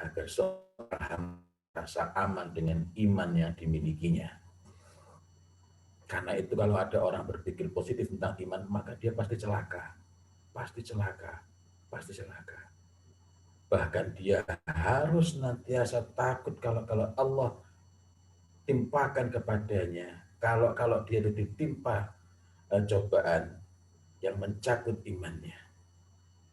D: agar seorang merasa aman dengan iman yang dimilikinya. Karena itu kalau ada orang berpikir positif tentang iman, maka dia pasti celaka. Pasti celaka. Pasti celaka. Bahkan dia harus senantiasa takut kalau Allah timpakan kepadanya. Kalau dia itu ditimpa cobaan yang mencabut imannya.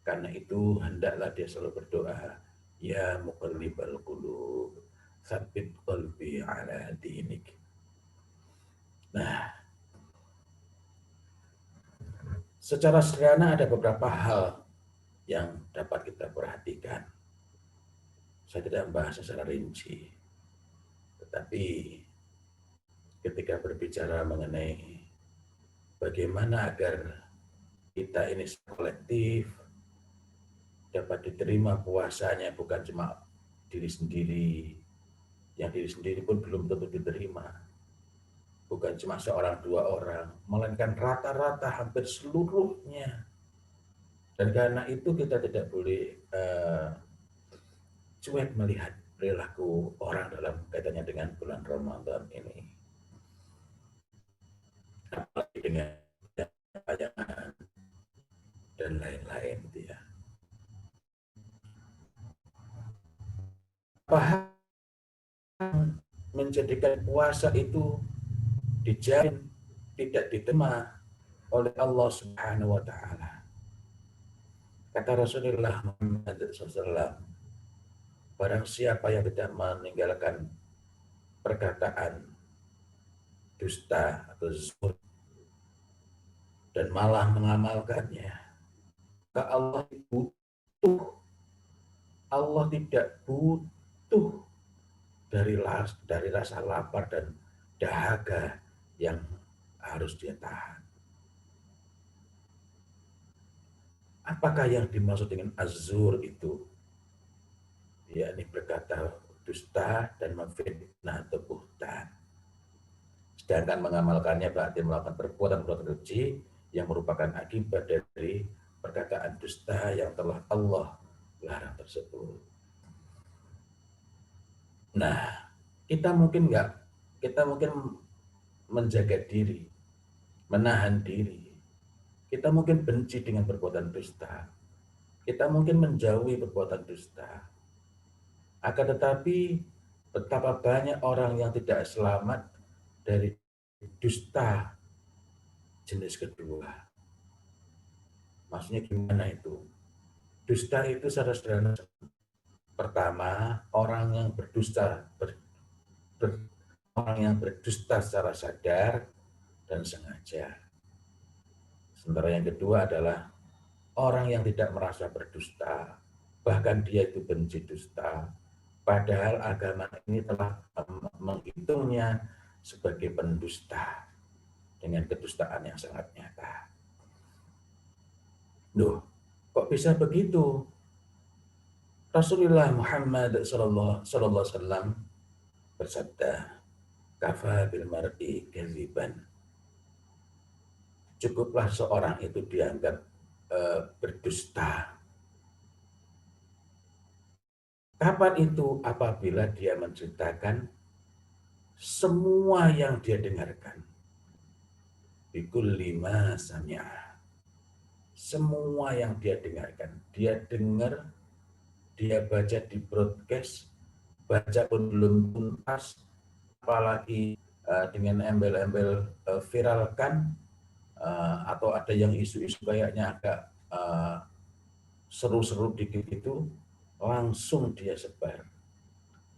D: Karena itu hendaklah dia selalu berdoa, ya muqallibal qulub, tsabbit qalbi ala dinik. Nah, secara sederhana ada beberapa hal yang dapat kita perhatikan. Saya tidak membahas secara rinci, tetapi ketika berbicara mengenai bagaimana agar kita ini kolektif dapat diterima puasanya bukan cuma diri sendiri, yang diri sendiri pun belum tentu diterima, bukan cuma seorang dua orang, melainkan rata-rata hampir seluruhnya. Dan karena itu kita tidak boleh cuek melihat perilaku orang dalam kaitannya dengan bulan Ramadan ini, apalagi dengan tayangan dan lain-lain, gitu ya. Paham menjadikan puasa itu dijamin tidak diterima oleh Allah Subhanahu wa Ta'ala. Kata Rasulullah Muhammad SAW, barang siapa yang tidak meninggalkan perkataan dusta atau zur dan malah mengamalkannya, maka Allah tidak butuh dari rasa lapar dan dahaga yang harus dia tahan. Apakah yang dimaksud dengan azur itu? Yakni berkata dusta dan memfitnah atau buhtan. Sedangkan mengamalkannya berarti melakukan perbuatan-perbuatan keji yang merupakan akibat dari perkataan dusta yang telah Allah larang tersebut. Nah, kita mungkin menjaga diri, menahan diri. Kita mungkin benci dengan perbuatan dusta. Kita mungkin menjauhi perbuatan dusta. Akan tetapi betapa banyak orang yang tidak selamat dari dusta jenis kedua. Maksudnya gimana itu? Dusta itu secara sederhana. Pertama, orang yang berdusta orang yang berdusta secara sadar dan sengaja. Sementara yang kedua adalah orang yang tidak merasa berdusta, bahkan dia itu benci dusta, padahal agama ini telah menghitungnya sebagai pendusta dengan kedustaan yang sangat nyata. Loh, kok bisa begitu? Rasulullah Muhammad sallallahu alaihi wasallam bersabda, "Kafa bil mar'i kadziban." Cukuplah seorang itu dianggap berdusta Kapan itu? Apabila dia menceritakan semua yang dia dengarkan. Bikulli ma sami'a. Semua yang dia dengarkan. Dia dengar, dia baca di broadcast, baca pun belum tuntas, apalagi dengan embel-embel viralkan, atau ada yang isu-isu kayaknya agak seru-seru dikit itu, langsung dia sebar.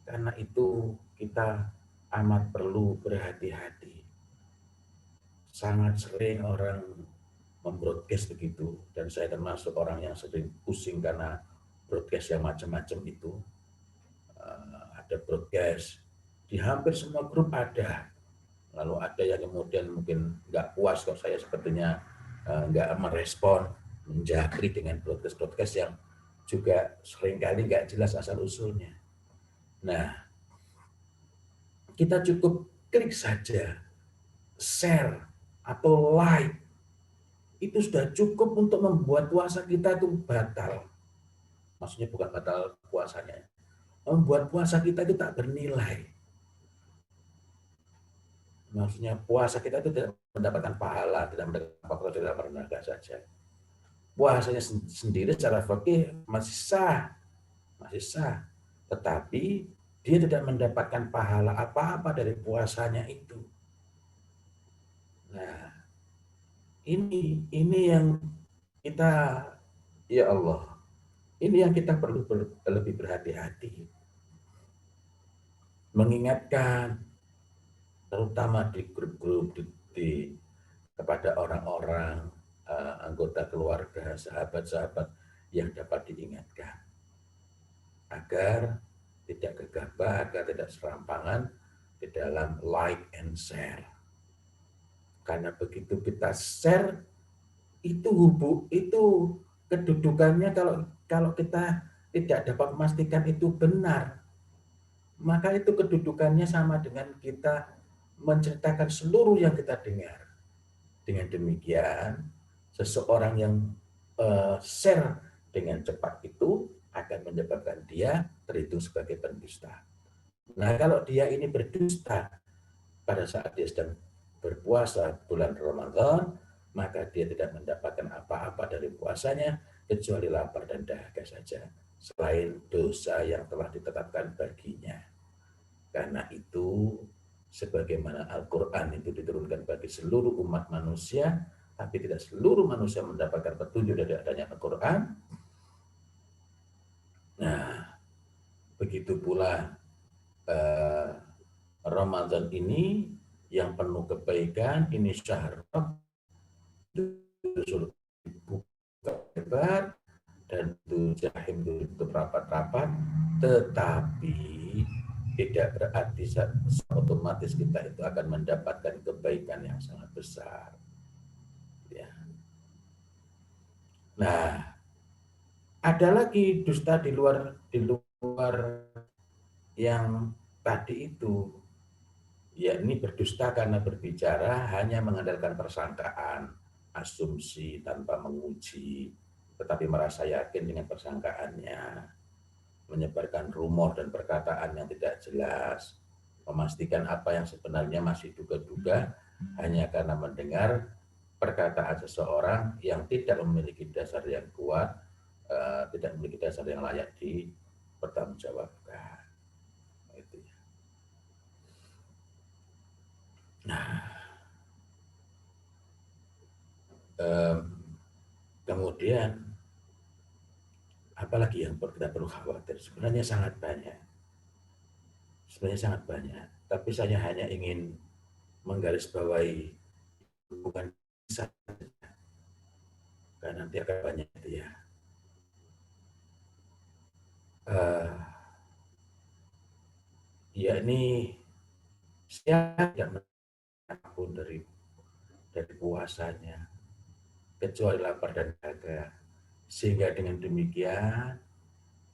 D: Karena itu kita amat perlu berhati-hati. Sangat sering orang membroadcast begitu, dan saya termasuk orang yang sering pusing karena broadcast yang macam-macam itu. Ada broadcast di hampir semua grup ada. Lalu ada yang kemudian mungkin nggak puas kalau saya sepertinya nggak merespon, menjagri dengan broadcast-broadcast yang juga seringkali nggak jelas asal-usulnya. Nah, kita cukup klik saja, share atau like, itu sudah cukup untuk membuat puasa kita itu batal. Maksudnya bukan batal puasanya, membuat puasa kita itu tak bernilai. Maksudnya puasa kita itu tidak mendapatkan pahala, tidak mendapatkan pahala, tidak bernaga saja. Puasanya sendiri secara fikih masih sah, tetapi dia tidak mendapatkan pahala apa-apa dari puasanya itu. Nah, ini yang kita, ya Allah, ini yang kita perlu lebih berhati-hati. Mengingatkan, terutama di grup-grup, kepada orang-orang, anggota keluarga, sahabat-sahabat yang dapat diingatkan. Agar tidak gegabah, agar tidak serampangan di dalam like and share. Karena begitu kita share, itu kedudukannya, kalau kita tidak dapat memastikan itu benar, maka itu kedudukannya sama dengan kita menceritakan seluruh yang kita dengar. Dengan demikian, seseorang yang share dengan cepat itu akan menyebabkan dia terhitung sebagai pendusta. Nah, kalau dia ini berdusta pada saat dia sedang berpuasa bulan Ramadan, maka dia tidak mendapatkan apa-apa dari puasanya kecuali lapar dan dahaga saja, selain dosa yang telah ditetapkan baginya. Karena itu, sebagaimana Al-Quran itu diturunkan bagi seluruh umat manusia, tapi tidak seluruh manusia mendapatkan petunjuk dari adanya Al-Quran. Nah, begitu pula Ramadan ini yang penuh kebaikan, ini syahr buka lebar dan itu jahim itu rapat-rapat, tetapi tidak berarti otomatis kita itu akan mendapatkan kebaikan yang sangat besar. Ya. Nah, ada lagi dusta di luar yang tadi itu, yakni berdusta karena berbicara hanya mengandalkan persangkaan, asumsi tanpa menguji, tetapi merasa yakin dengan persangkaannya, menyebarkan rumor dan perkataan yang tidak jelas, memastikan apa yang sebenarnya masih duga-duga hanya karena mendengar perkataan seseorang yang tidak memiliki dasar yang kuat, tidak memiliki dasar yang layak dipertanggungjawabkan. Itu ya. Nah, kemudian apalagi yang kita perlu khawatir? Sebenarnya sangat banyak. Tapi saya hanya ingin menggarisbawahi hubungan saja, karena nanti akan banyak itu ya. Yakni siapa tidak menanggung dari puasanya kecuali lapar dan dahaga, sehingga dengan demikian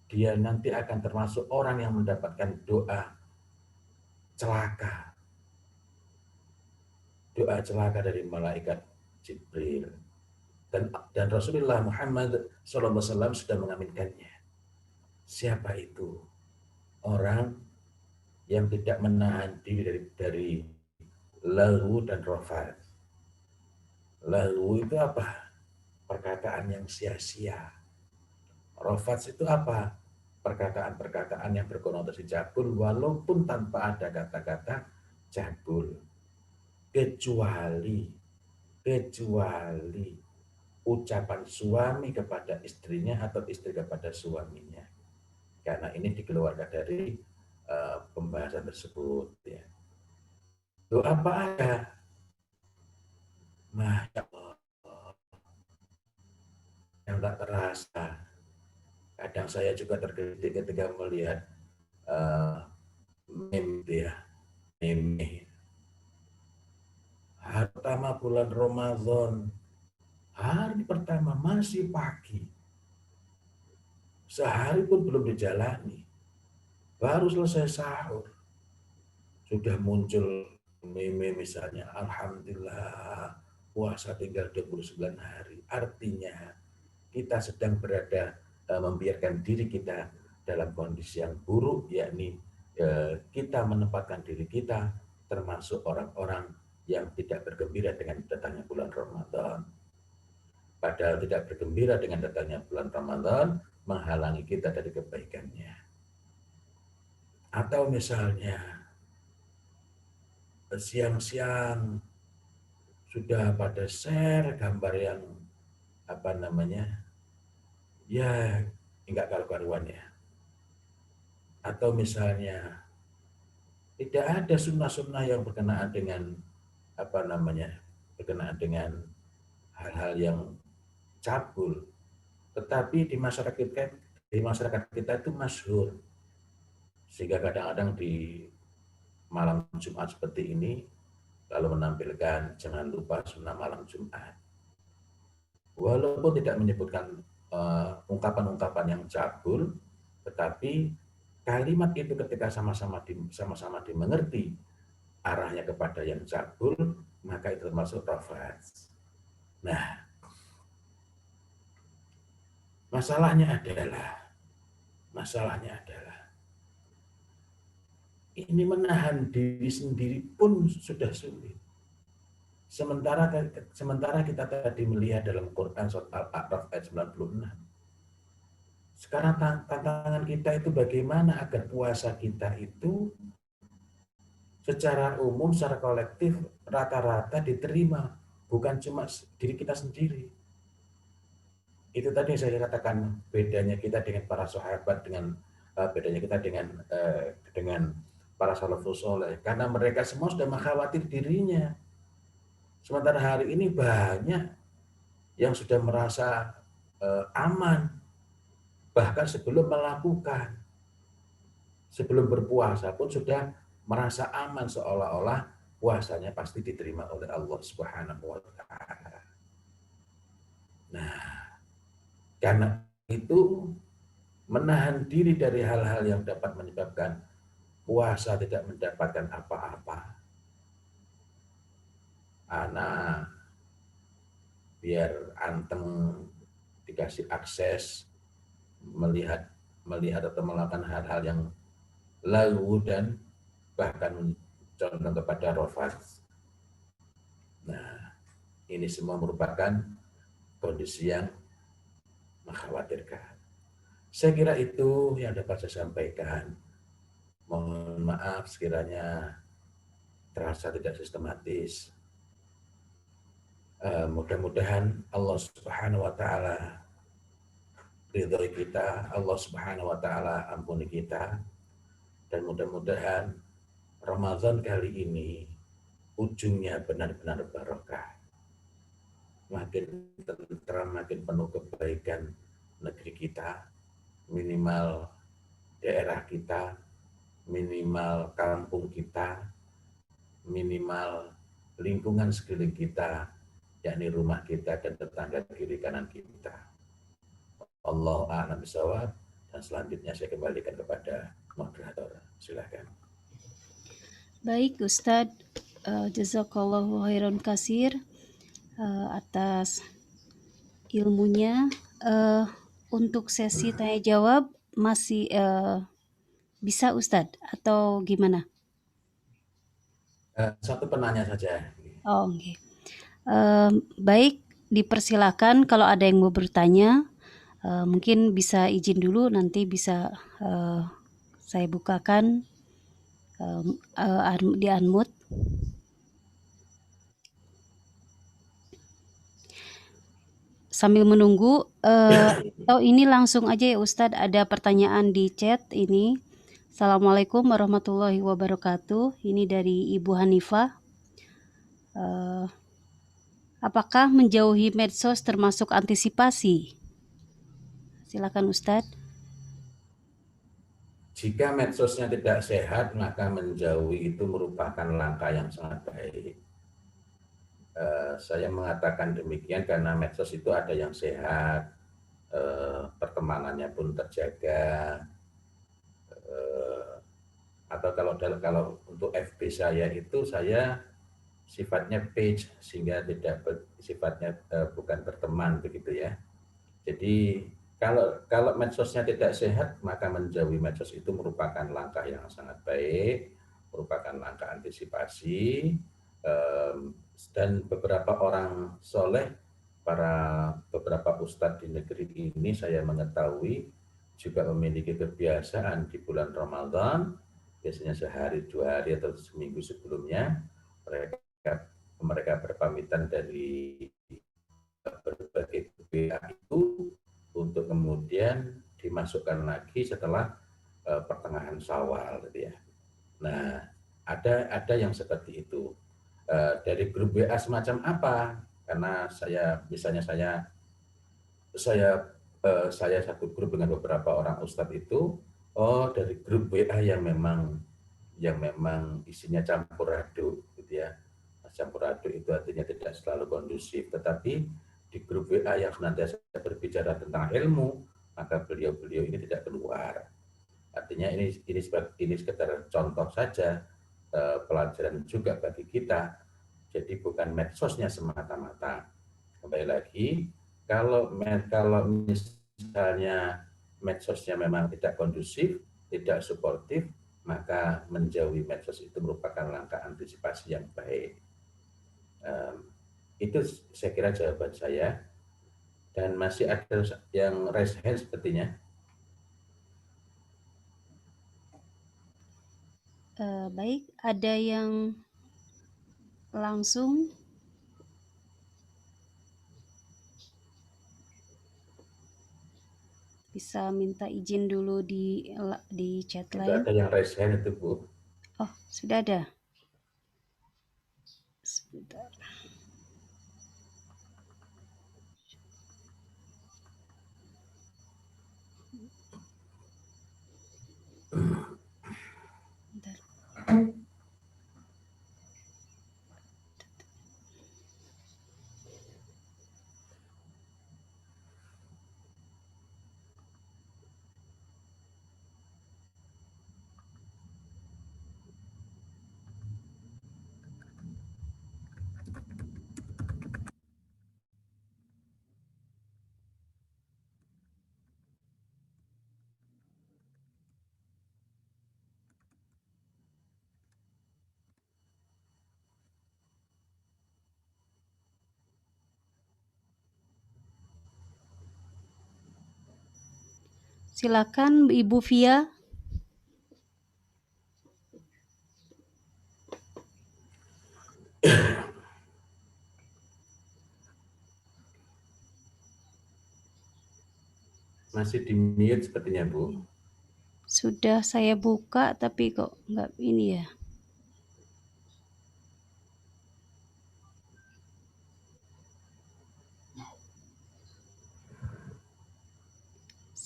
D: dia nanti akan termasuk orang yang mendapatkan doa celaka dari malaikat Jibril, dan Rasulullah Muhammad SAW sudah mengaminkannya. Siapa itu? orang yang tidak menahan diri dari lahu dan rafat. Lahu itu apa? Perkataan yang sia-sia. Rafat itu apa? Perkataan-perkataan yang berkonotasi cabul walaupun tanpa ada kata-kata cabul. Kecuali ucapan suami kepada istrinya atau istri kepada suaminya. Karena ini dikeluarkan dari pembahasan tersebut. Ya. Itu apa ada? Masya Allah, yang tak terasa. Kadang saya juga tergelitik ketika melihat meme ya, meme. Hari pertama bulan Ramadan, hari pertama masih pagi, sehari pun belum dijalani, baru selesai sahur, sudah muncul meme misalnya, Alhamdulillah puasa tinggal 29 hari. Artinya kita sedang berada membiarkan diri kita dalam kondisi yang buruk, yakni kita menempatkan diri kita termasuk orang-orang yang tidak bergembira dengan datangnya bulan Ramadan. Padahal tidak bergembira dengan datangnya bulan Ramadan menghalangi kita dari kebaikannya. Atau misalnya siang-siang sudah pada share gambar yang ya enggak karu-karuan ya. Atau misalnya tidak ada sunnah-sunnah yang berkenaan dengan berkenaan dengan hal-hal yang cabul, tetapi di masyarakat kita itu masyhur, sehingga kadang-kadang di malam Jumat seperti ini lalu menampilkan jangan lupa sunnah malam Jumat, walaupun tidak menyebutkan ungkapan-ungkapan yang cabul, tetapi kalimat itu ketika sama-sama dimengerti arahnya kepada yang cabul, maka itu termasuk rafat. Nah, masalahnya adalah ini menahan diri sendiri pun sudah sulit. Sementara kita tadi melihat dalam Quran surat Al-A'raf ayat 96. Sekarang tantangan kita itu bagaimana agar puasa kita itu secara umum, secara kolektif, rata-rata diterima, bukan cuma diri kita sendiri. Itu tadi yang saya katakan, bedanya kita dengan para sahabat, bedanya kita dengan para salafus soleh, karena mereka semua sudah mengkhawatir dirinya. Sementara hari ini banyak yang sudah merasa aman, bahkan sebelum berpuasa pun sudah merasa aman, seolah-olah puasanya pasti diterima oleh Allah Subhanahu wa Ta'ala. Nah, karena itu menahan diri dari hal-hal yang dapat menyebabkan puasa tidak mendapatkan apa-apa. Anak biar anteng dikasih akses melihat atau melakukan hal-hal yang lalu dan bahkan condong kepada rafat. Nah, ini semua merupakan kondisi yang mengkhawatirkan. Saya kira itu yang dapat saya sampaikan. Mohon maaf sekiranya terasa tidak sistematis. Mudah-mudahan Allah Subhanahu wa Ta'ala ridhoi kita, Allah Subhanahu wa Ta'ala ampuni kita, dan mudah-mudahan Ramadan kali ini ujungnya benar-benar barokah, makin tentram, makin penuh kebaikan negeri kita, minimal daerah kita, minimal kampung kita, minimal lingkungan sekeliling kita, yakni rumah kita dan tetangga kiri kanan kita. Allahu a'lam bishawab, dan selanjutnya saya kembalikan kepada moderator. Silakan.
A: Baik Ustadz, jazakallahu khairan kasir atas ilmunya. Untuk sesi tanya jawab masih Bisa Ustadz atau gimana?
D: Satu penanya saja.
A: Oh, oke. Baik, dipersilakan kalau ada yang mau bertanya. Mungkin bisa izin dulu, nanti bisa saya bukakan di unmute. Sambil menunggu, atau ini langsung aja ya Ustadz, ada pertanyaan di chat ini. Assalamualaikum warahmatullahi wabarakatuh. Ini dari Ibu Hanifah. Apakah menjauhi medsos termasuk antisipasi? Silakan Ustadz.
D: Jika medsosnya tidak sehat, maka menjauhi itu merupakan langkah yang sangat baik. Saya mengatakan demikian karena medsos itu ada yang sehat, pertemanannya pun terjaga, atau kalau untuk FB saya itu saya sifatnya page sehingga tidak sifatnya bukan berteman begitu ya. Jadi kalau medsosnya tidak sehat, maka menjauhi medsos itu merupakan langkah yang sangat baik, merupakan langkah antisipasi, dan beberapa orang soleh, beberapa ustadz di negeri ini saya mengetahui juga memiliki kebiasaan di bulan Ramadan, biasanya sehari, 2 hari, atau seminggu sebelumnya, mereka berpamitan dari berbagai WA itu untuk kemudian dimasukkan lagi setelah pertengahan Syawal gitu ya. Nah, ada yang seperti itu. Dari grup WA semacam apa? Karena misalnya saya satu grup dengan beberapa orang ustadz itu, dari grup WA yang memang isinya campur aduk gitu ya. Campur aduk itu artinya tidak selalu kondusif, tetapi di grup WA yang senantiasa berbicara tentang ilmu, maka beliau-beliau ini tidak keluar. Artinya ini sekedar contoh saja, pelajaran juga bagi kita. Jadi bukan medsosnya semata-mata. Kembali lagi, kalau misalnya medsosnya memang tidak kondusif, tidak suportif, maka menjauhi medsos itu merupakan langkah antisipasi yang baik. Itu saya kira jawaban saya. Dan masih ada yang raise hand sepertinya.
A: Baik, ada yang langsung bisa minta izin dulu di chat
D: Itu
A: lain.
D: ada yang raise hand itu, Bu.
A: Oh, sudah ada. Sebentar. Bentar. Silakan Ibu Via.
D: Masih di mute sepertinya, Bu.
A: Sudah saya buka tapi kok nggak ini ya.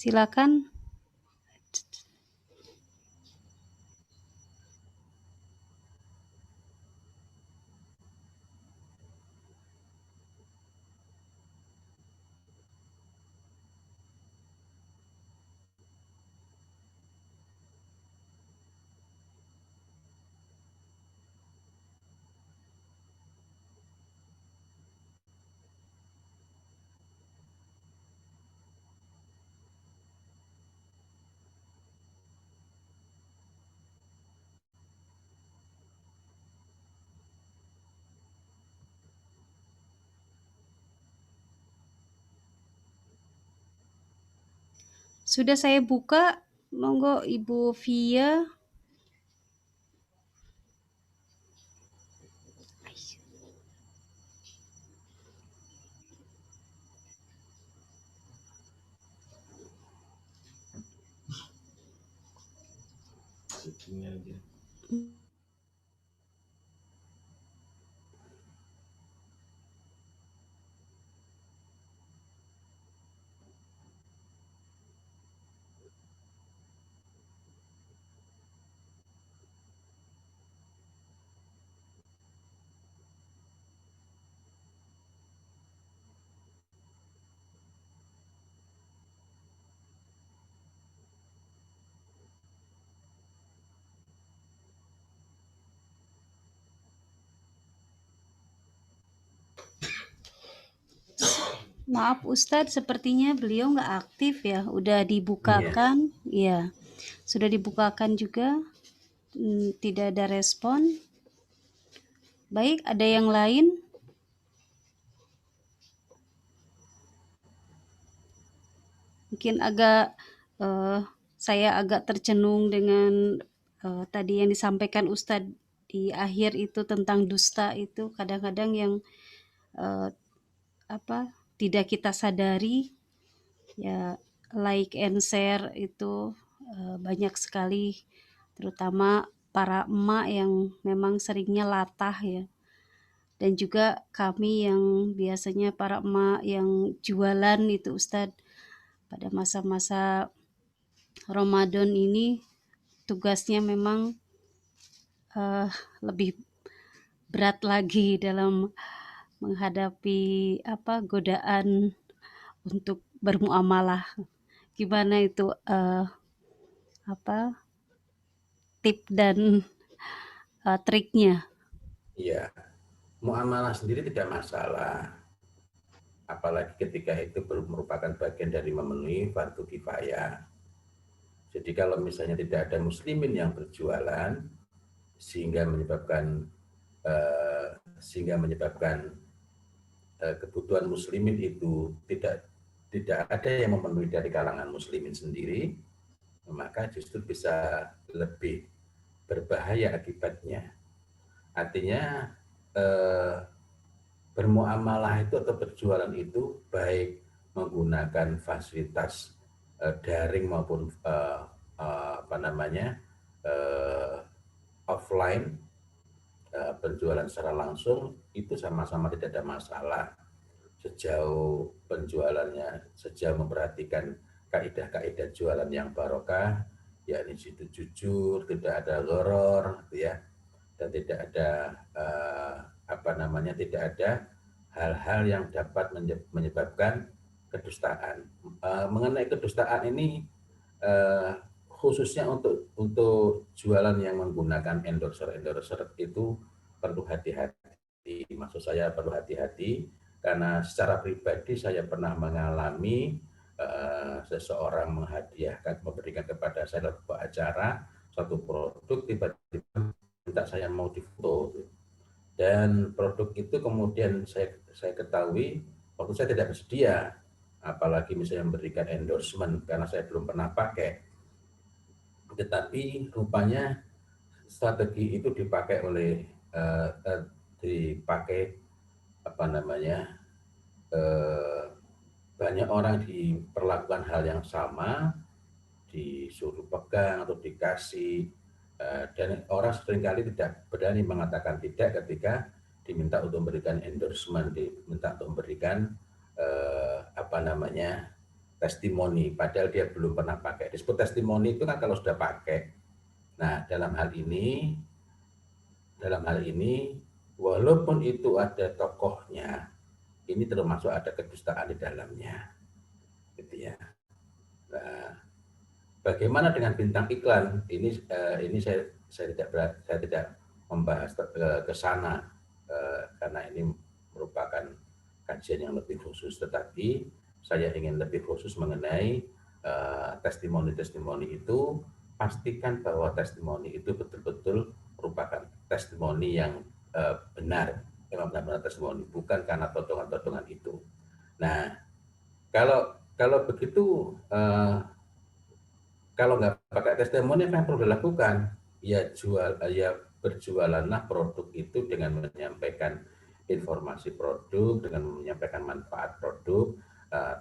A: Silakan. Sudah saya buka, monggo Ibu Via. Maaf Ustadz, sepertinya beliau nggak aktif ya. Udah dibukakan, ya. Sudah dibukakan juga, tidak ada respon. Baik, ada yang lain? Mungkin agak saya agak tercenung dengan tadi yang disampaikan Ustadz di akhir itu tentang dusta itu. Kadang-kadang yang tidak kita sadari, ya, like and share itu banyak sekali, terutama para emak yang memang seringnya latah ya. Dan juga kami yang biasanya para emak yang jualan itu Ustadz, pada masa-masa Ramadan ini tugasnya memang lebih berat lagi dalam menghadapi godaan untuk bermuamalah. Gimana itu tip dan triknya?
D: Iya, muamalah sendiri tidak masalah, apalagi ketika itu merupakan bagian dari memenuhi fardu kifayah. Jadi kalau misalnya tidak ada muslimin yang berjualan sehingga menyebabkan kebutuhan muslimin itu tidak ada yang memenuhi dari kalangan muslimin sendiri, maka justru bisa lebih berbahaya akibatnya. Artinya bermuamalah itu atau berjualan itu baik menggunakan fasilitas daring maupun offline, penjualan secara langsung itu sama-sama tidak ada masalah sejauh penjualannya, sejauh memperhatikan kaidah-kaidah jualan yang barokah, yakni situ jujur, tidak ada gharar, ya, dan tidak ada tidak ada hal-hal yang dapat menyebabkan kedustaan. Mengenai kedustaan ini khususnya untuk jualan yang menggunakan endorser itu perlu hati-hati. Maksud saya perlu hati-hati karena secara pribadi saya pernah mengalami seseorang memberikan kepada saya sebuah acara satu produk, tiba-tiba minta saya mau difoto, dan produk itu kemudian saya ketahui waktu saya tidak bersedia, apalagi misalnya memberikan endorsement karena saya belum pernah pakai. Tetapi rupanya strategi itu dipakai banyak orang diperlakukan hal yang sama, disuruh pegang atau dikasih, dan orang seringkali tidak berani mengatakan tidak ketika diminta untuk memberikan endorsement, diminta untuk memberikan testimoni, padahal dia belum pernah pakai. Disebut testimoni itu kan kalau sudah pakai. Nah, dalam hal ini walaupun itu ada tokohnya, ini termasuk ada kedustaan di dalamnya, gitu ya. Nah, bagaimana dengan bintang iklan? Ini saya tidak membahas ke sana karena ini merupakan kajian yang lebih khusus, tetapi saya ingin lebih khusus mengenai testimoni-testimoni itu. Pastikan bahwa testimoni itu betul-betul merupakan testimoni yang benar, memang benar-benar testimoni, bukan karena todongan-todongan itu. Nah, kalau begitu Kalau nggak pakai testimoni, apa yang perlu dilakukan? Ya berjualanlah produk itu dengan menyampaikan informasi produk, dengan menyampaikan manfaat produk,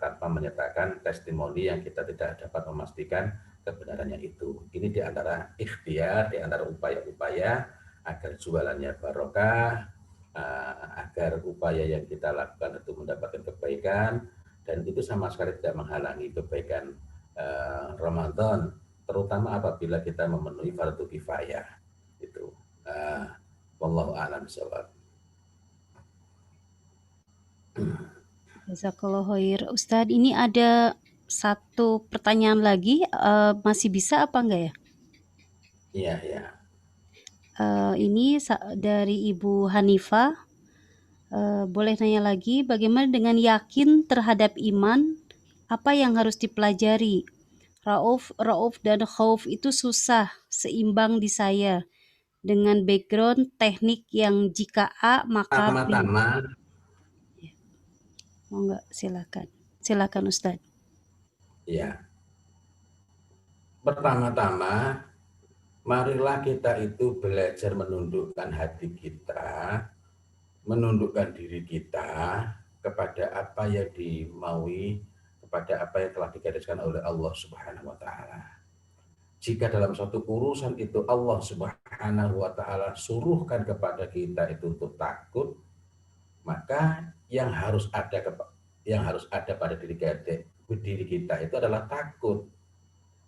D: tanpa menyertakan testimoni yang kita tidak dapat memastikan kebenarannya itu. Ini di antara ikhtiar, di antara upaya-upaya agar jualannya barokah, agar upaya yang kita lakukan itu mendapatkan kebaikan, dan itu sama sekali tidak menghalangi kebaikan Ramadan, terutama apabila kita memenuhi fardu kifayah. Itu. Wallahu a'lam bishawab.
A: Jazakallah khair. Ustadz, ini ada satu pertanyaan lagi, masih bisa apa enggak ya?
D: Iya, ya.
A: Ini dari Ibu Hanifah. Boleh nanya lagi, bagaimana dengan yakin terhadap iman? Apa yang harus dipelajari? Rauf dan khauf itu susah, seimbang di saya. Dengan background teknik yang jika A maka B.
D: Pertama-tama,
A: Mau nggak? Silakan Ustadz.
D: ya. Pertama-tama, marilah kita itu belajar menundukkan hati kita, menundukkan diri kita kepada apa yang dimaui, kepada apa yang telah digariskan oleh Allah Subhanahu wa taala. Jika dalam suatu urusan itu Allah Subhanahu wa taala suruhkan kepada kita itu untuk takut, maka yang harus ada pada diri kita itu adalah takut.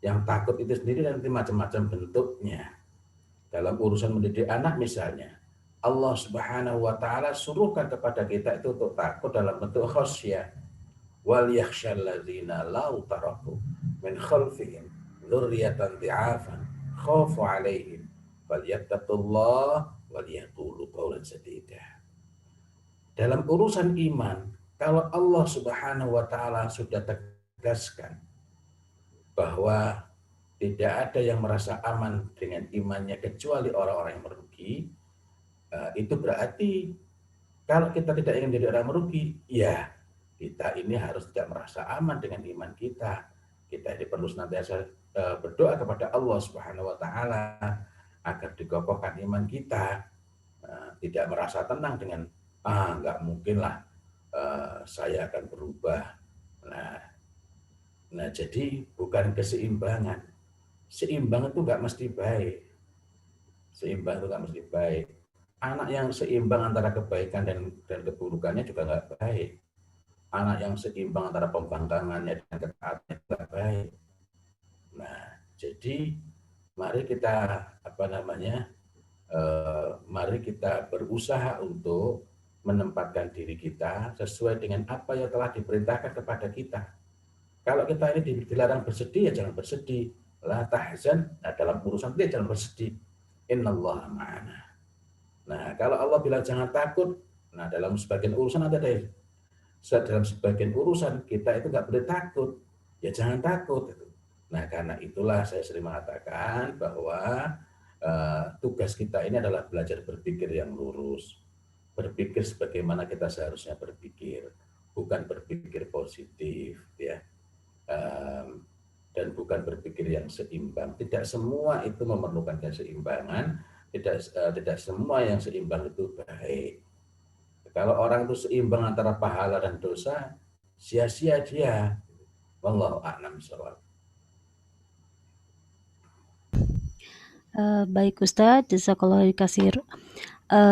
D: Yang takut itu sendiri nanti macam-macam bentuknya. Dalam urusan mendidik anak misalnya, Allah Subhanahu wa taala suruhkan kepada kita itu untuk takut dalam bentuk khasyah. Wal yakhshal ladzina law taraku min khalfihim dzurriyyatan dhi'afan khafu 'alaihim falyattaqullah wal yaqulu qawlan sadida. Dalam urusan iman, kalau Allah Subhanahu wa taala sudah tegaskan bahwa tidak ada yang merasa aman dengan imannya kecuali orang-orang yang merugi, itu berarti kalau kita tidak ingin menjadi orang merugi, ya kita ini harus tidak merasa aman dengan iman kita. Kita ini perlu senantiasa berdoa kepada Allah Subhanahu wa taala agar dikokohkan iman kita, tidak merasa tenang dengan nggak mungkinlah saya akan berubah. Nah, jadi bukan keseimbangan. Seimbang itu nggak mesti baik. Seimbang itu nggak mesti baik. Anak yang seimbang antara kebaikan dan keburukannya juga nggak baik. Anak yang seimbang antara pembangkangannya dan ketaatannya juga baik. Nah, jadi mari kita mari kita berusaha untuk menempatkan diri kita sesuai dengan apa yang telah diperintahkan kepada kita. Kalau kita ini dilarang bersedih, ya jangan bersedih. La tahzan, dalam urusan itu jangan bersedih. Innallaha ma'ana. Nah, kalau Allah bilang jangan takut, nah dalam sebagian urusan dalam sebagian urusan kita itu nggak boleh takut, ya jangan takut. Nah, karena itulah saya sering mengatakan bahwa tugas kita ini adalah belajar berpikir yang lurus, berpikir sebagaimana kita seharusnya berpikir, bukan berpikir positif, ya. Dan bukan berpikir yang seimbang. Tidak semua itu memerlukan keseimbangan, tidak semua yang seimbang itu baik. Kalau orang itu seimbang antara pahala dan dosa, sia-sia dia. Wallahu a'lam bishawab.
A: Baik Ustadz, jazakallahu katsir.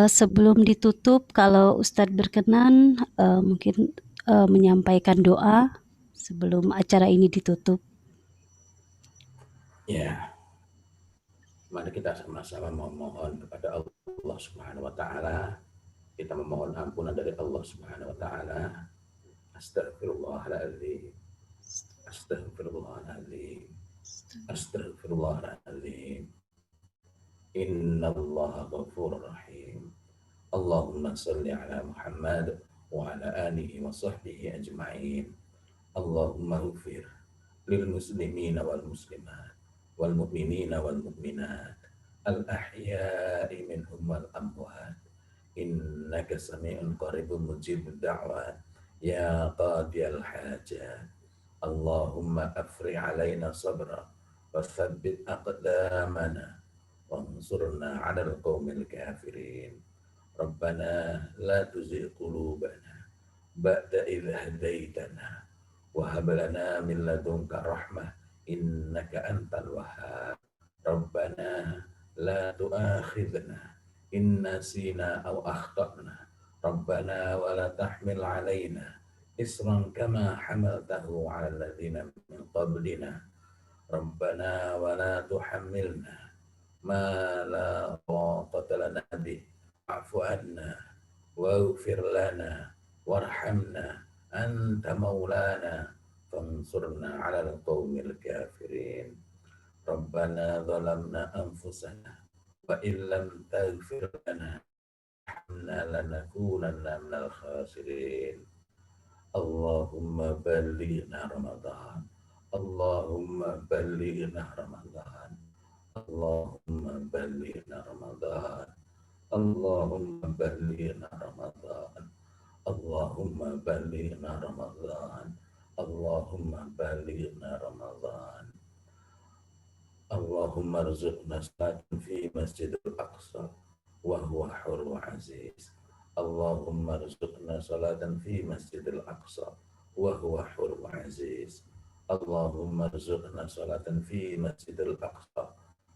A: Sebelum ditutup, kalau Ustadz berkenan, mungkin menyampaikan doa sebelum acara ini ditutup.
D: Ya, mari kita sama-sama memohon kepada Allah Subhanahu wa taala. Kita memohon ampunan dari Allah Subhanahu wa taala. Astaghfirullahaladzim. Astaghfirullahaladzim. Astaghfirullahaladzim. Innallaha ghafurur rahim. Allahumma salli ala Muhammad wa ala alihi wa sahbihi ajma'in. Allahumma ghfir lil muslimina wal muslimat wal mu'minina wal mu'minat al ahya'i minhum wal amwat innaka sami'un qaribun mujibud da'wat ya qadiyal hajat. Allahumma afri alaina sabra وثبت أقدامنا وانصرنا على القوم الكافرين. ربنا لا تزغ قلوبنا بعد إذ هديتنا وهب لنا من لدنك رحمة إنك أنت الوهاب. ربنا لا تؤاخذنا إن نسينا أو أخطأنا. ربنا ولا تحمل علينا إصرا كما حملته على الذين من قبلنا. ربنا ولا تحملنا ما لا طاقة لنا به واعف عنا واغفر لنا وارحمنا أنت مولانا فانصرنا على القوم الكافرين. ربنا ظلمنا أنفسنا وإن لم تغفر لنا وارحمنا لنكونن من الخاسرين. اللهم بلغنا رمضان. اللهم بلغنا رمضان. اللهم بلغنا رمضان. اللهم بلغنا رمضان. اللهم بلغنا رمضان. اللهم بلغنا رمضان. اللهم ارزقنا صلاة في مسجد الأقصى وهو حر عزيز. اللهم ارزقنا صلاة في مسجد الأقصى وهو حر عزيز. اللهم ارزقنا صلاة في مسجد الأقصى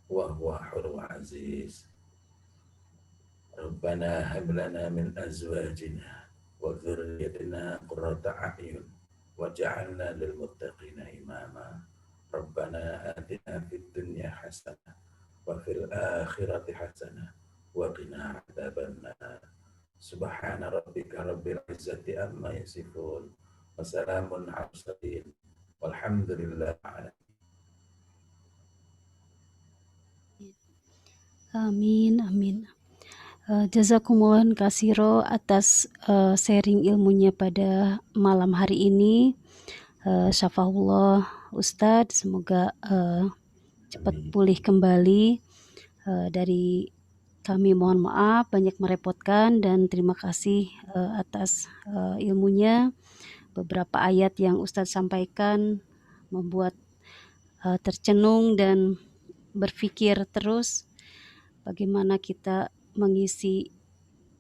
D: وهو حر عزيز. ربنا هب لنا من أزواجنا وذريتنا قرة أعين واجعلنا للمتقين إماما. ربنا آتنا في الدنيا حسنة وفي الآخرة حسنة وقنا عذاب النار. سبحان ربك رب العزة عما يصفون وسلام على المرسلين والحمد لله على.
A: Amin, amin. Jazakumullah kasiro atas sharing ilmunya pada malam hari ini. Syafahullah Ustadz, semoga cepat pulih kembali. Dari kami mohon maaf banyak merepotkan dan terima kasih atas ilmunya. Beberapa ayat yang Ustadz sampaikan membuat tercenung dan berpikir terus bagaimana kita mengisi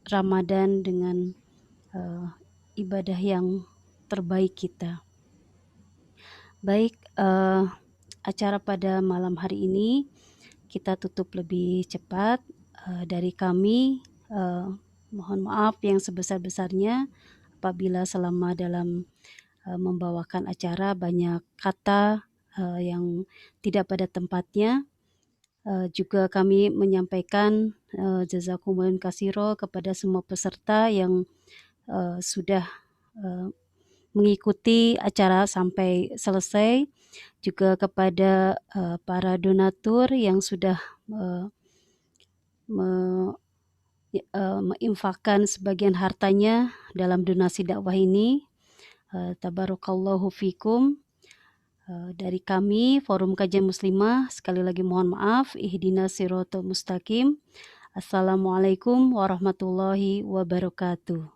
A: Ramadan dengan ibadah yang terbaik kita. Baik, acara pada malam hari ini kita tutup lebih cepat. Dari kami mohon maaf yang sebesar-besarnya apabila selama dalam membawakan acara banyak kata yang tidak pada tempatnya. Juga kami menyampaikan jazakumullah kasiro kepada semua peserta yang sudah mengikuti acara sampai selesai, juga kepada para donatur yang sudah menginfakkan sebagian hartanya dalam donasi dakwah ini. Tabarakallahu fikum. Dari kami Forum Kajian Muslimah sekali lagi mohon maaf. Ihdinas siratal mustaqim. Assalamualaikum warahmatullahi wabarakatuh.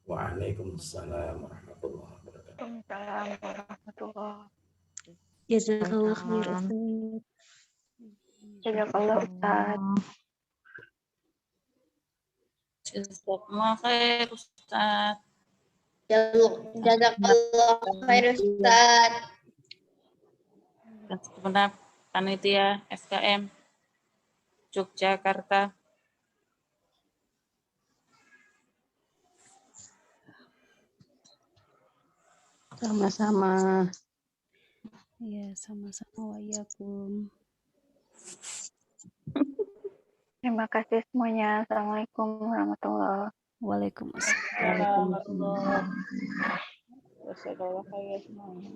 D: Waalaikumsalam warahmatullahi wabarakatuh.
E: Waalaikumsalam warahmatullahi wabarakatuh.
A: Jazakallah khair.
E: Jazakallah Ustaz.
F: Jazakallah khair Ustaz.
G: Jazakallah khair Ustaz.
F: Sebentar panitia SKM Yogyakarta.
B: Sama-sama.
A: Ya, sama-sama wa'iyyakum.
E: Terima kasih semuanya. Assalamualaikum warahmatullahi wabarakatuh.
A: Waalaikumsalam.
F: Waalaikumsalam. Jazakallah khair semuanya.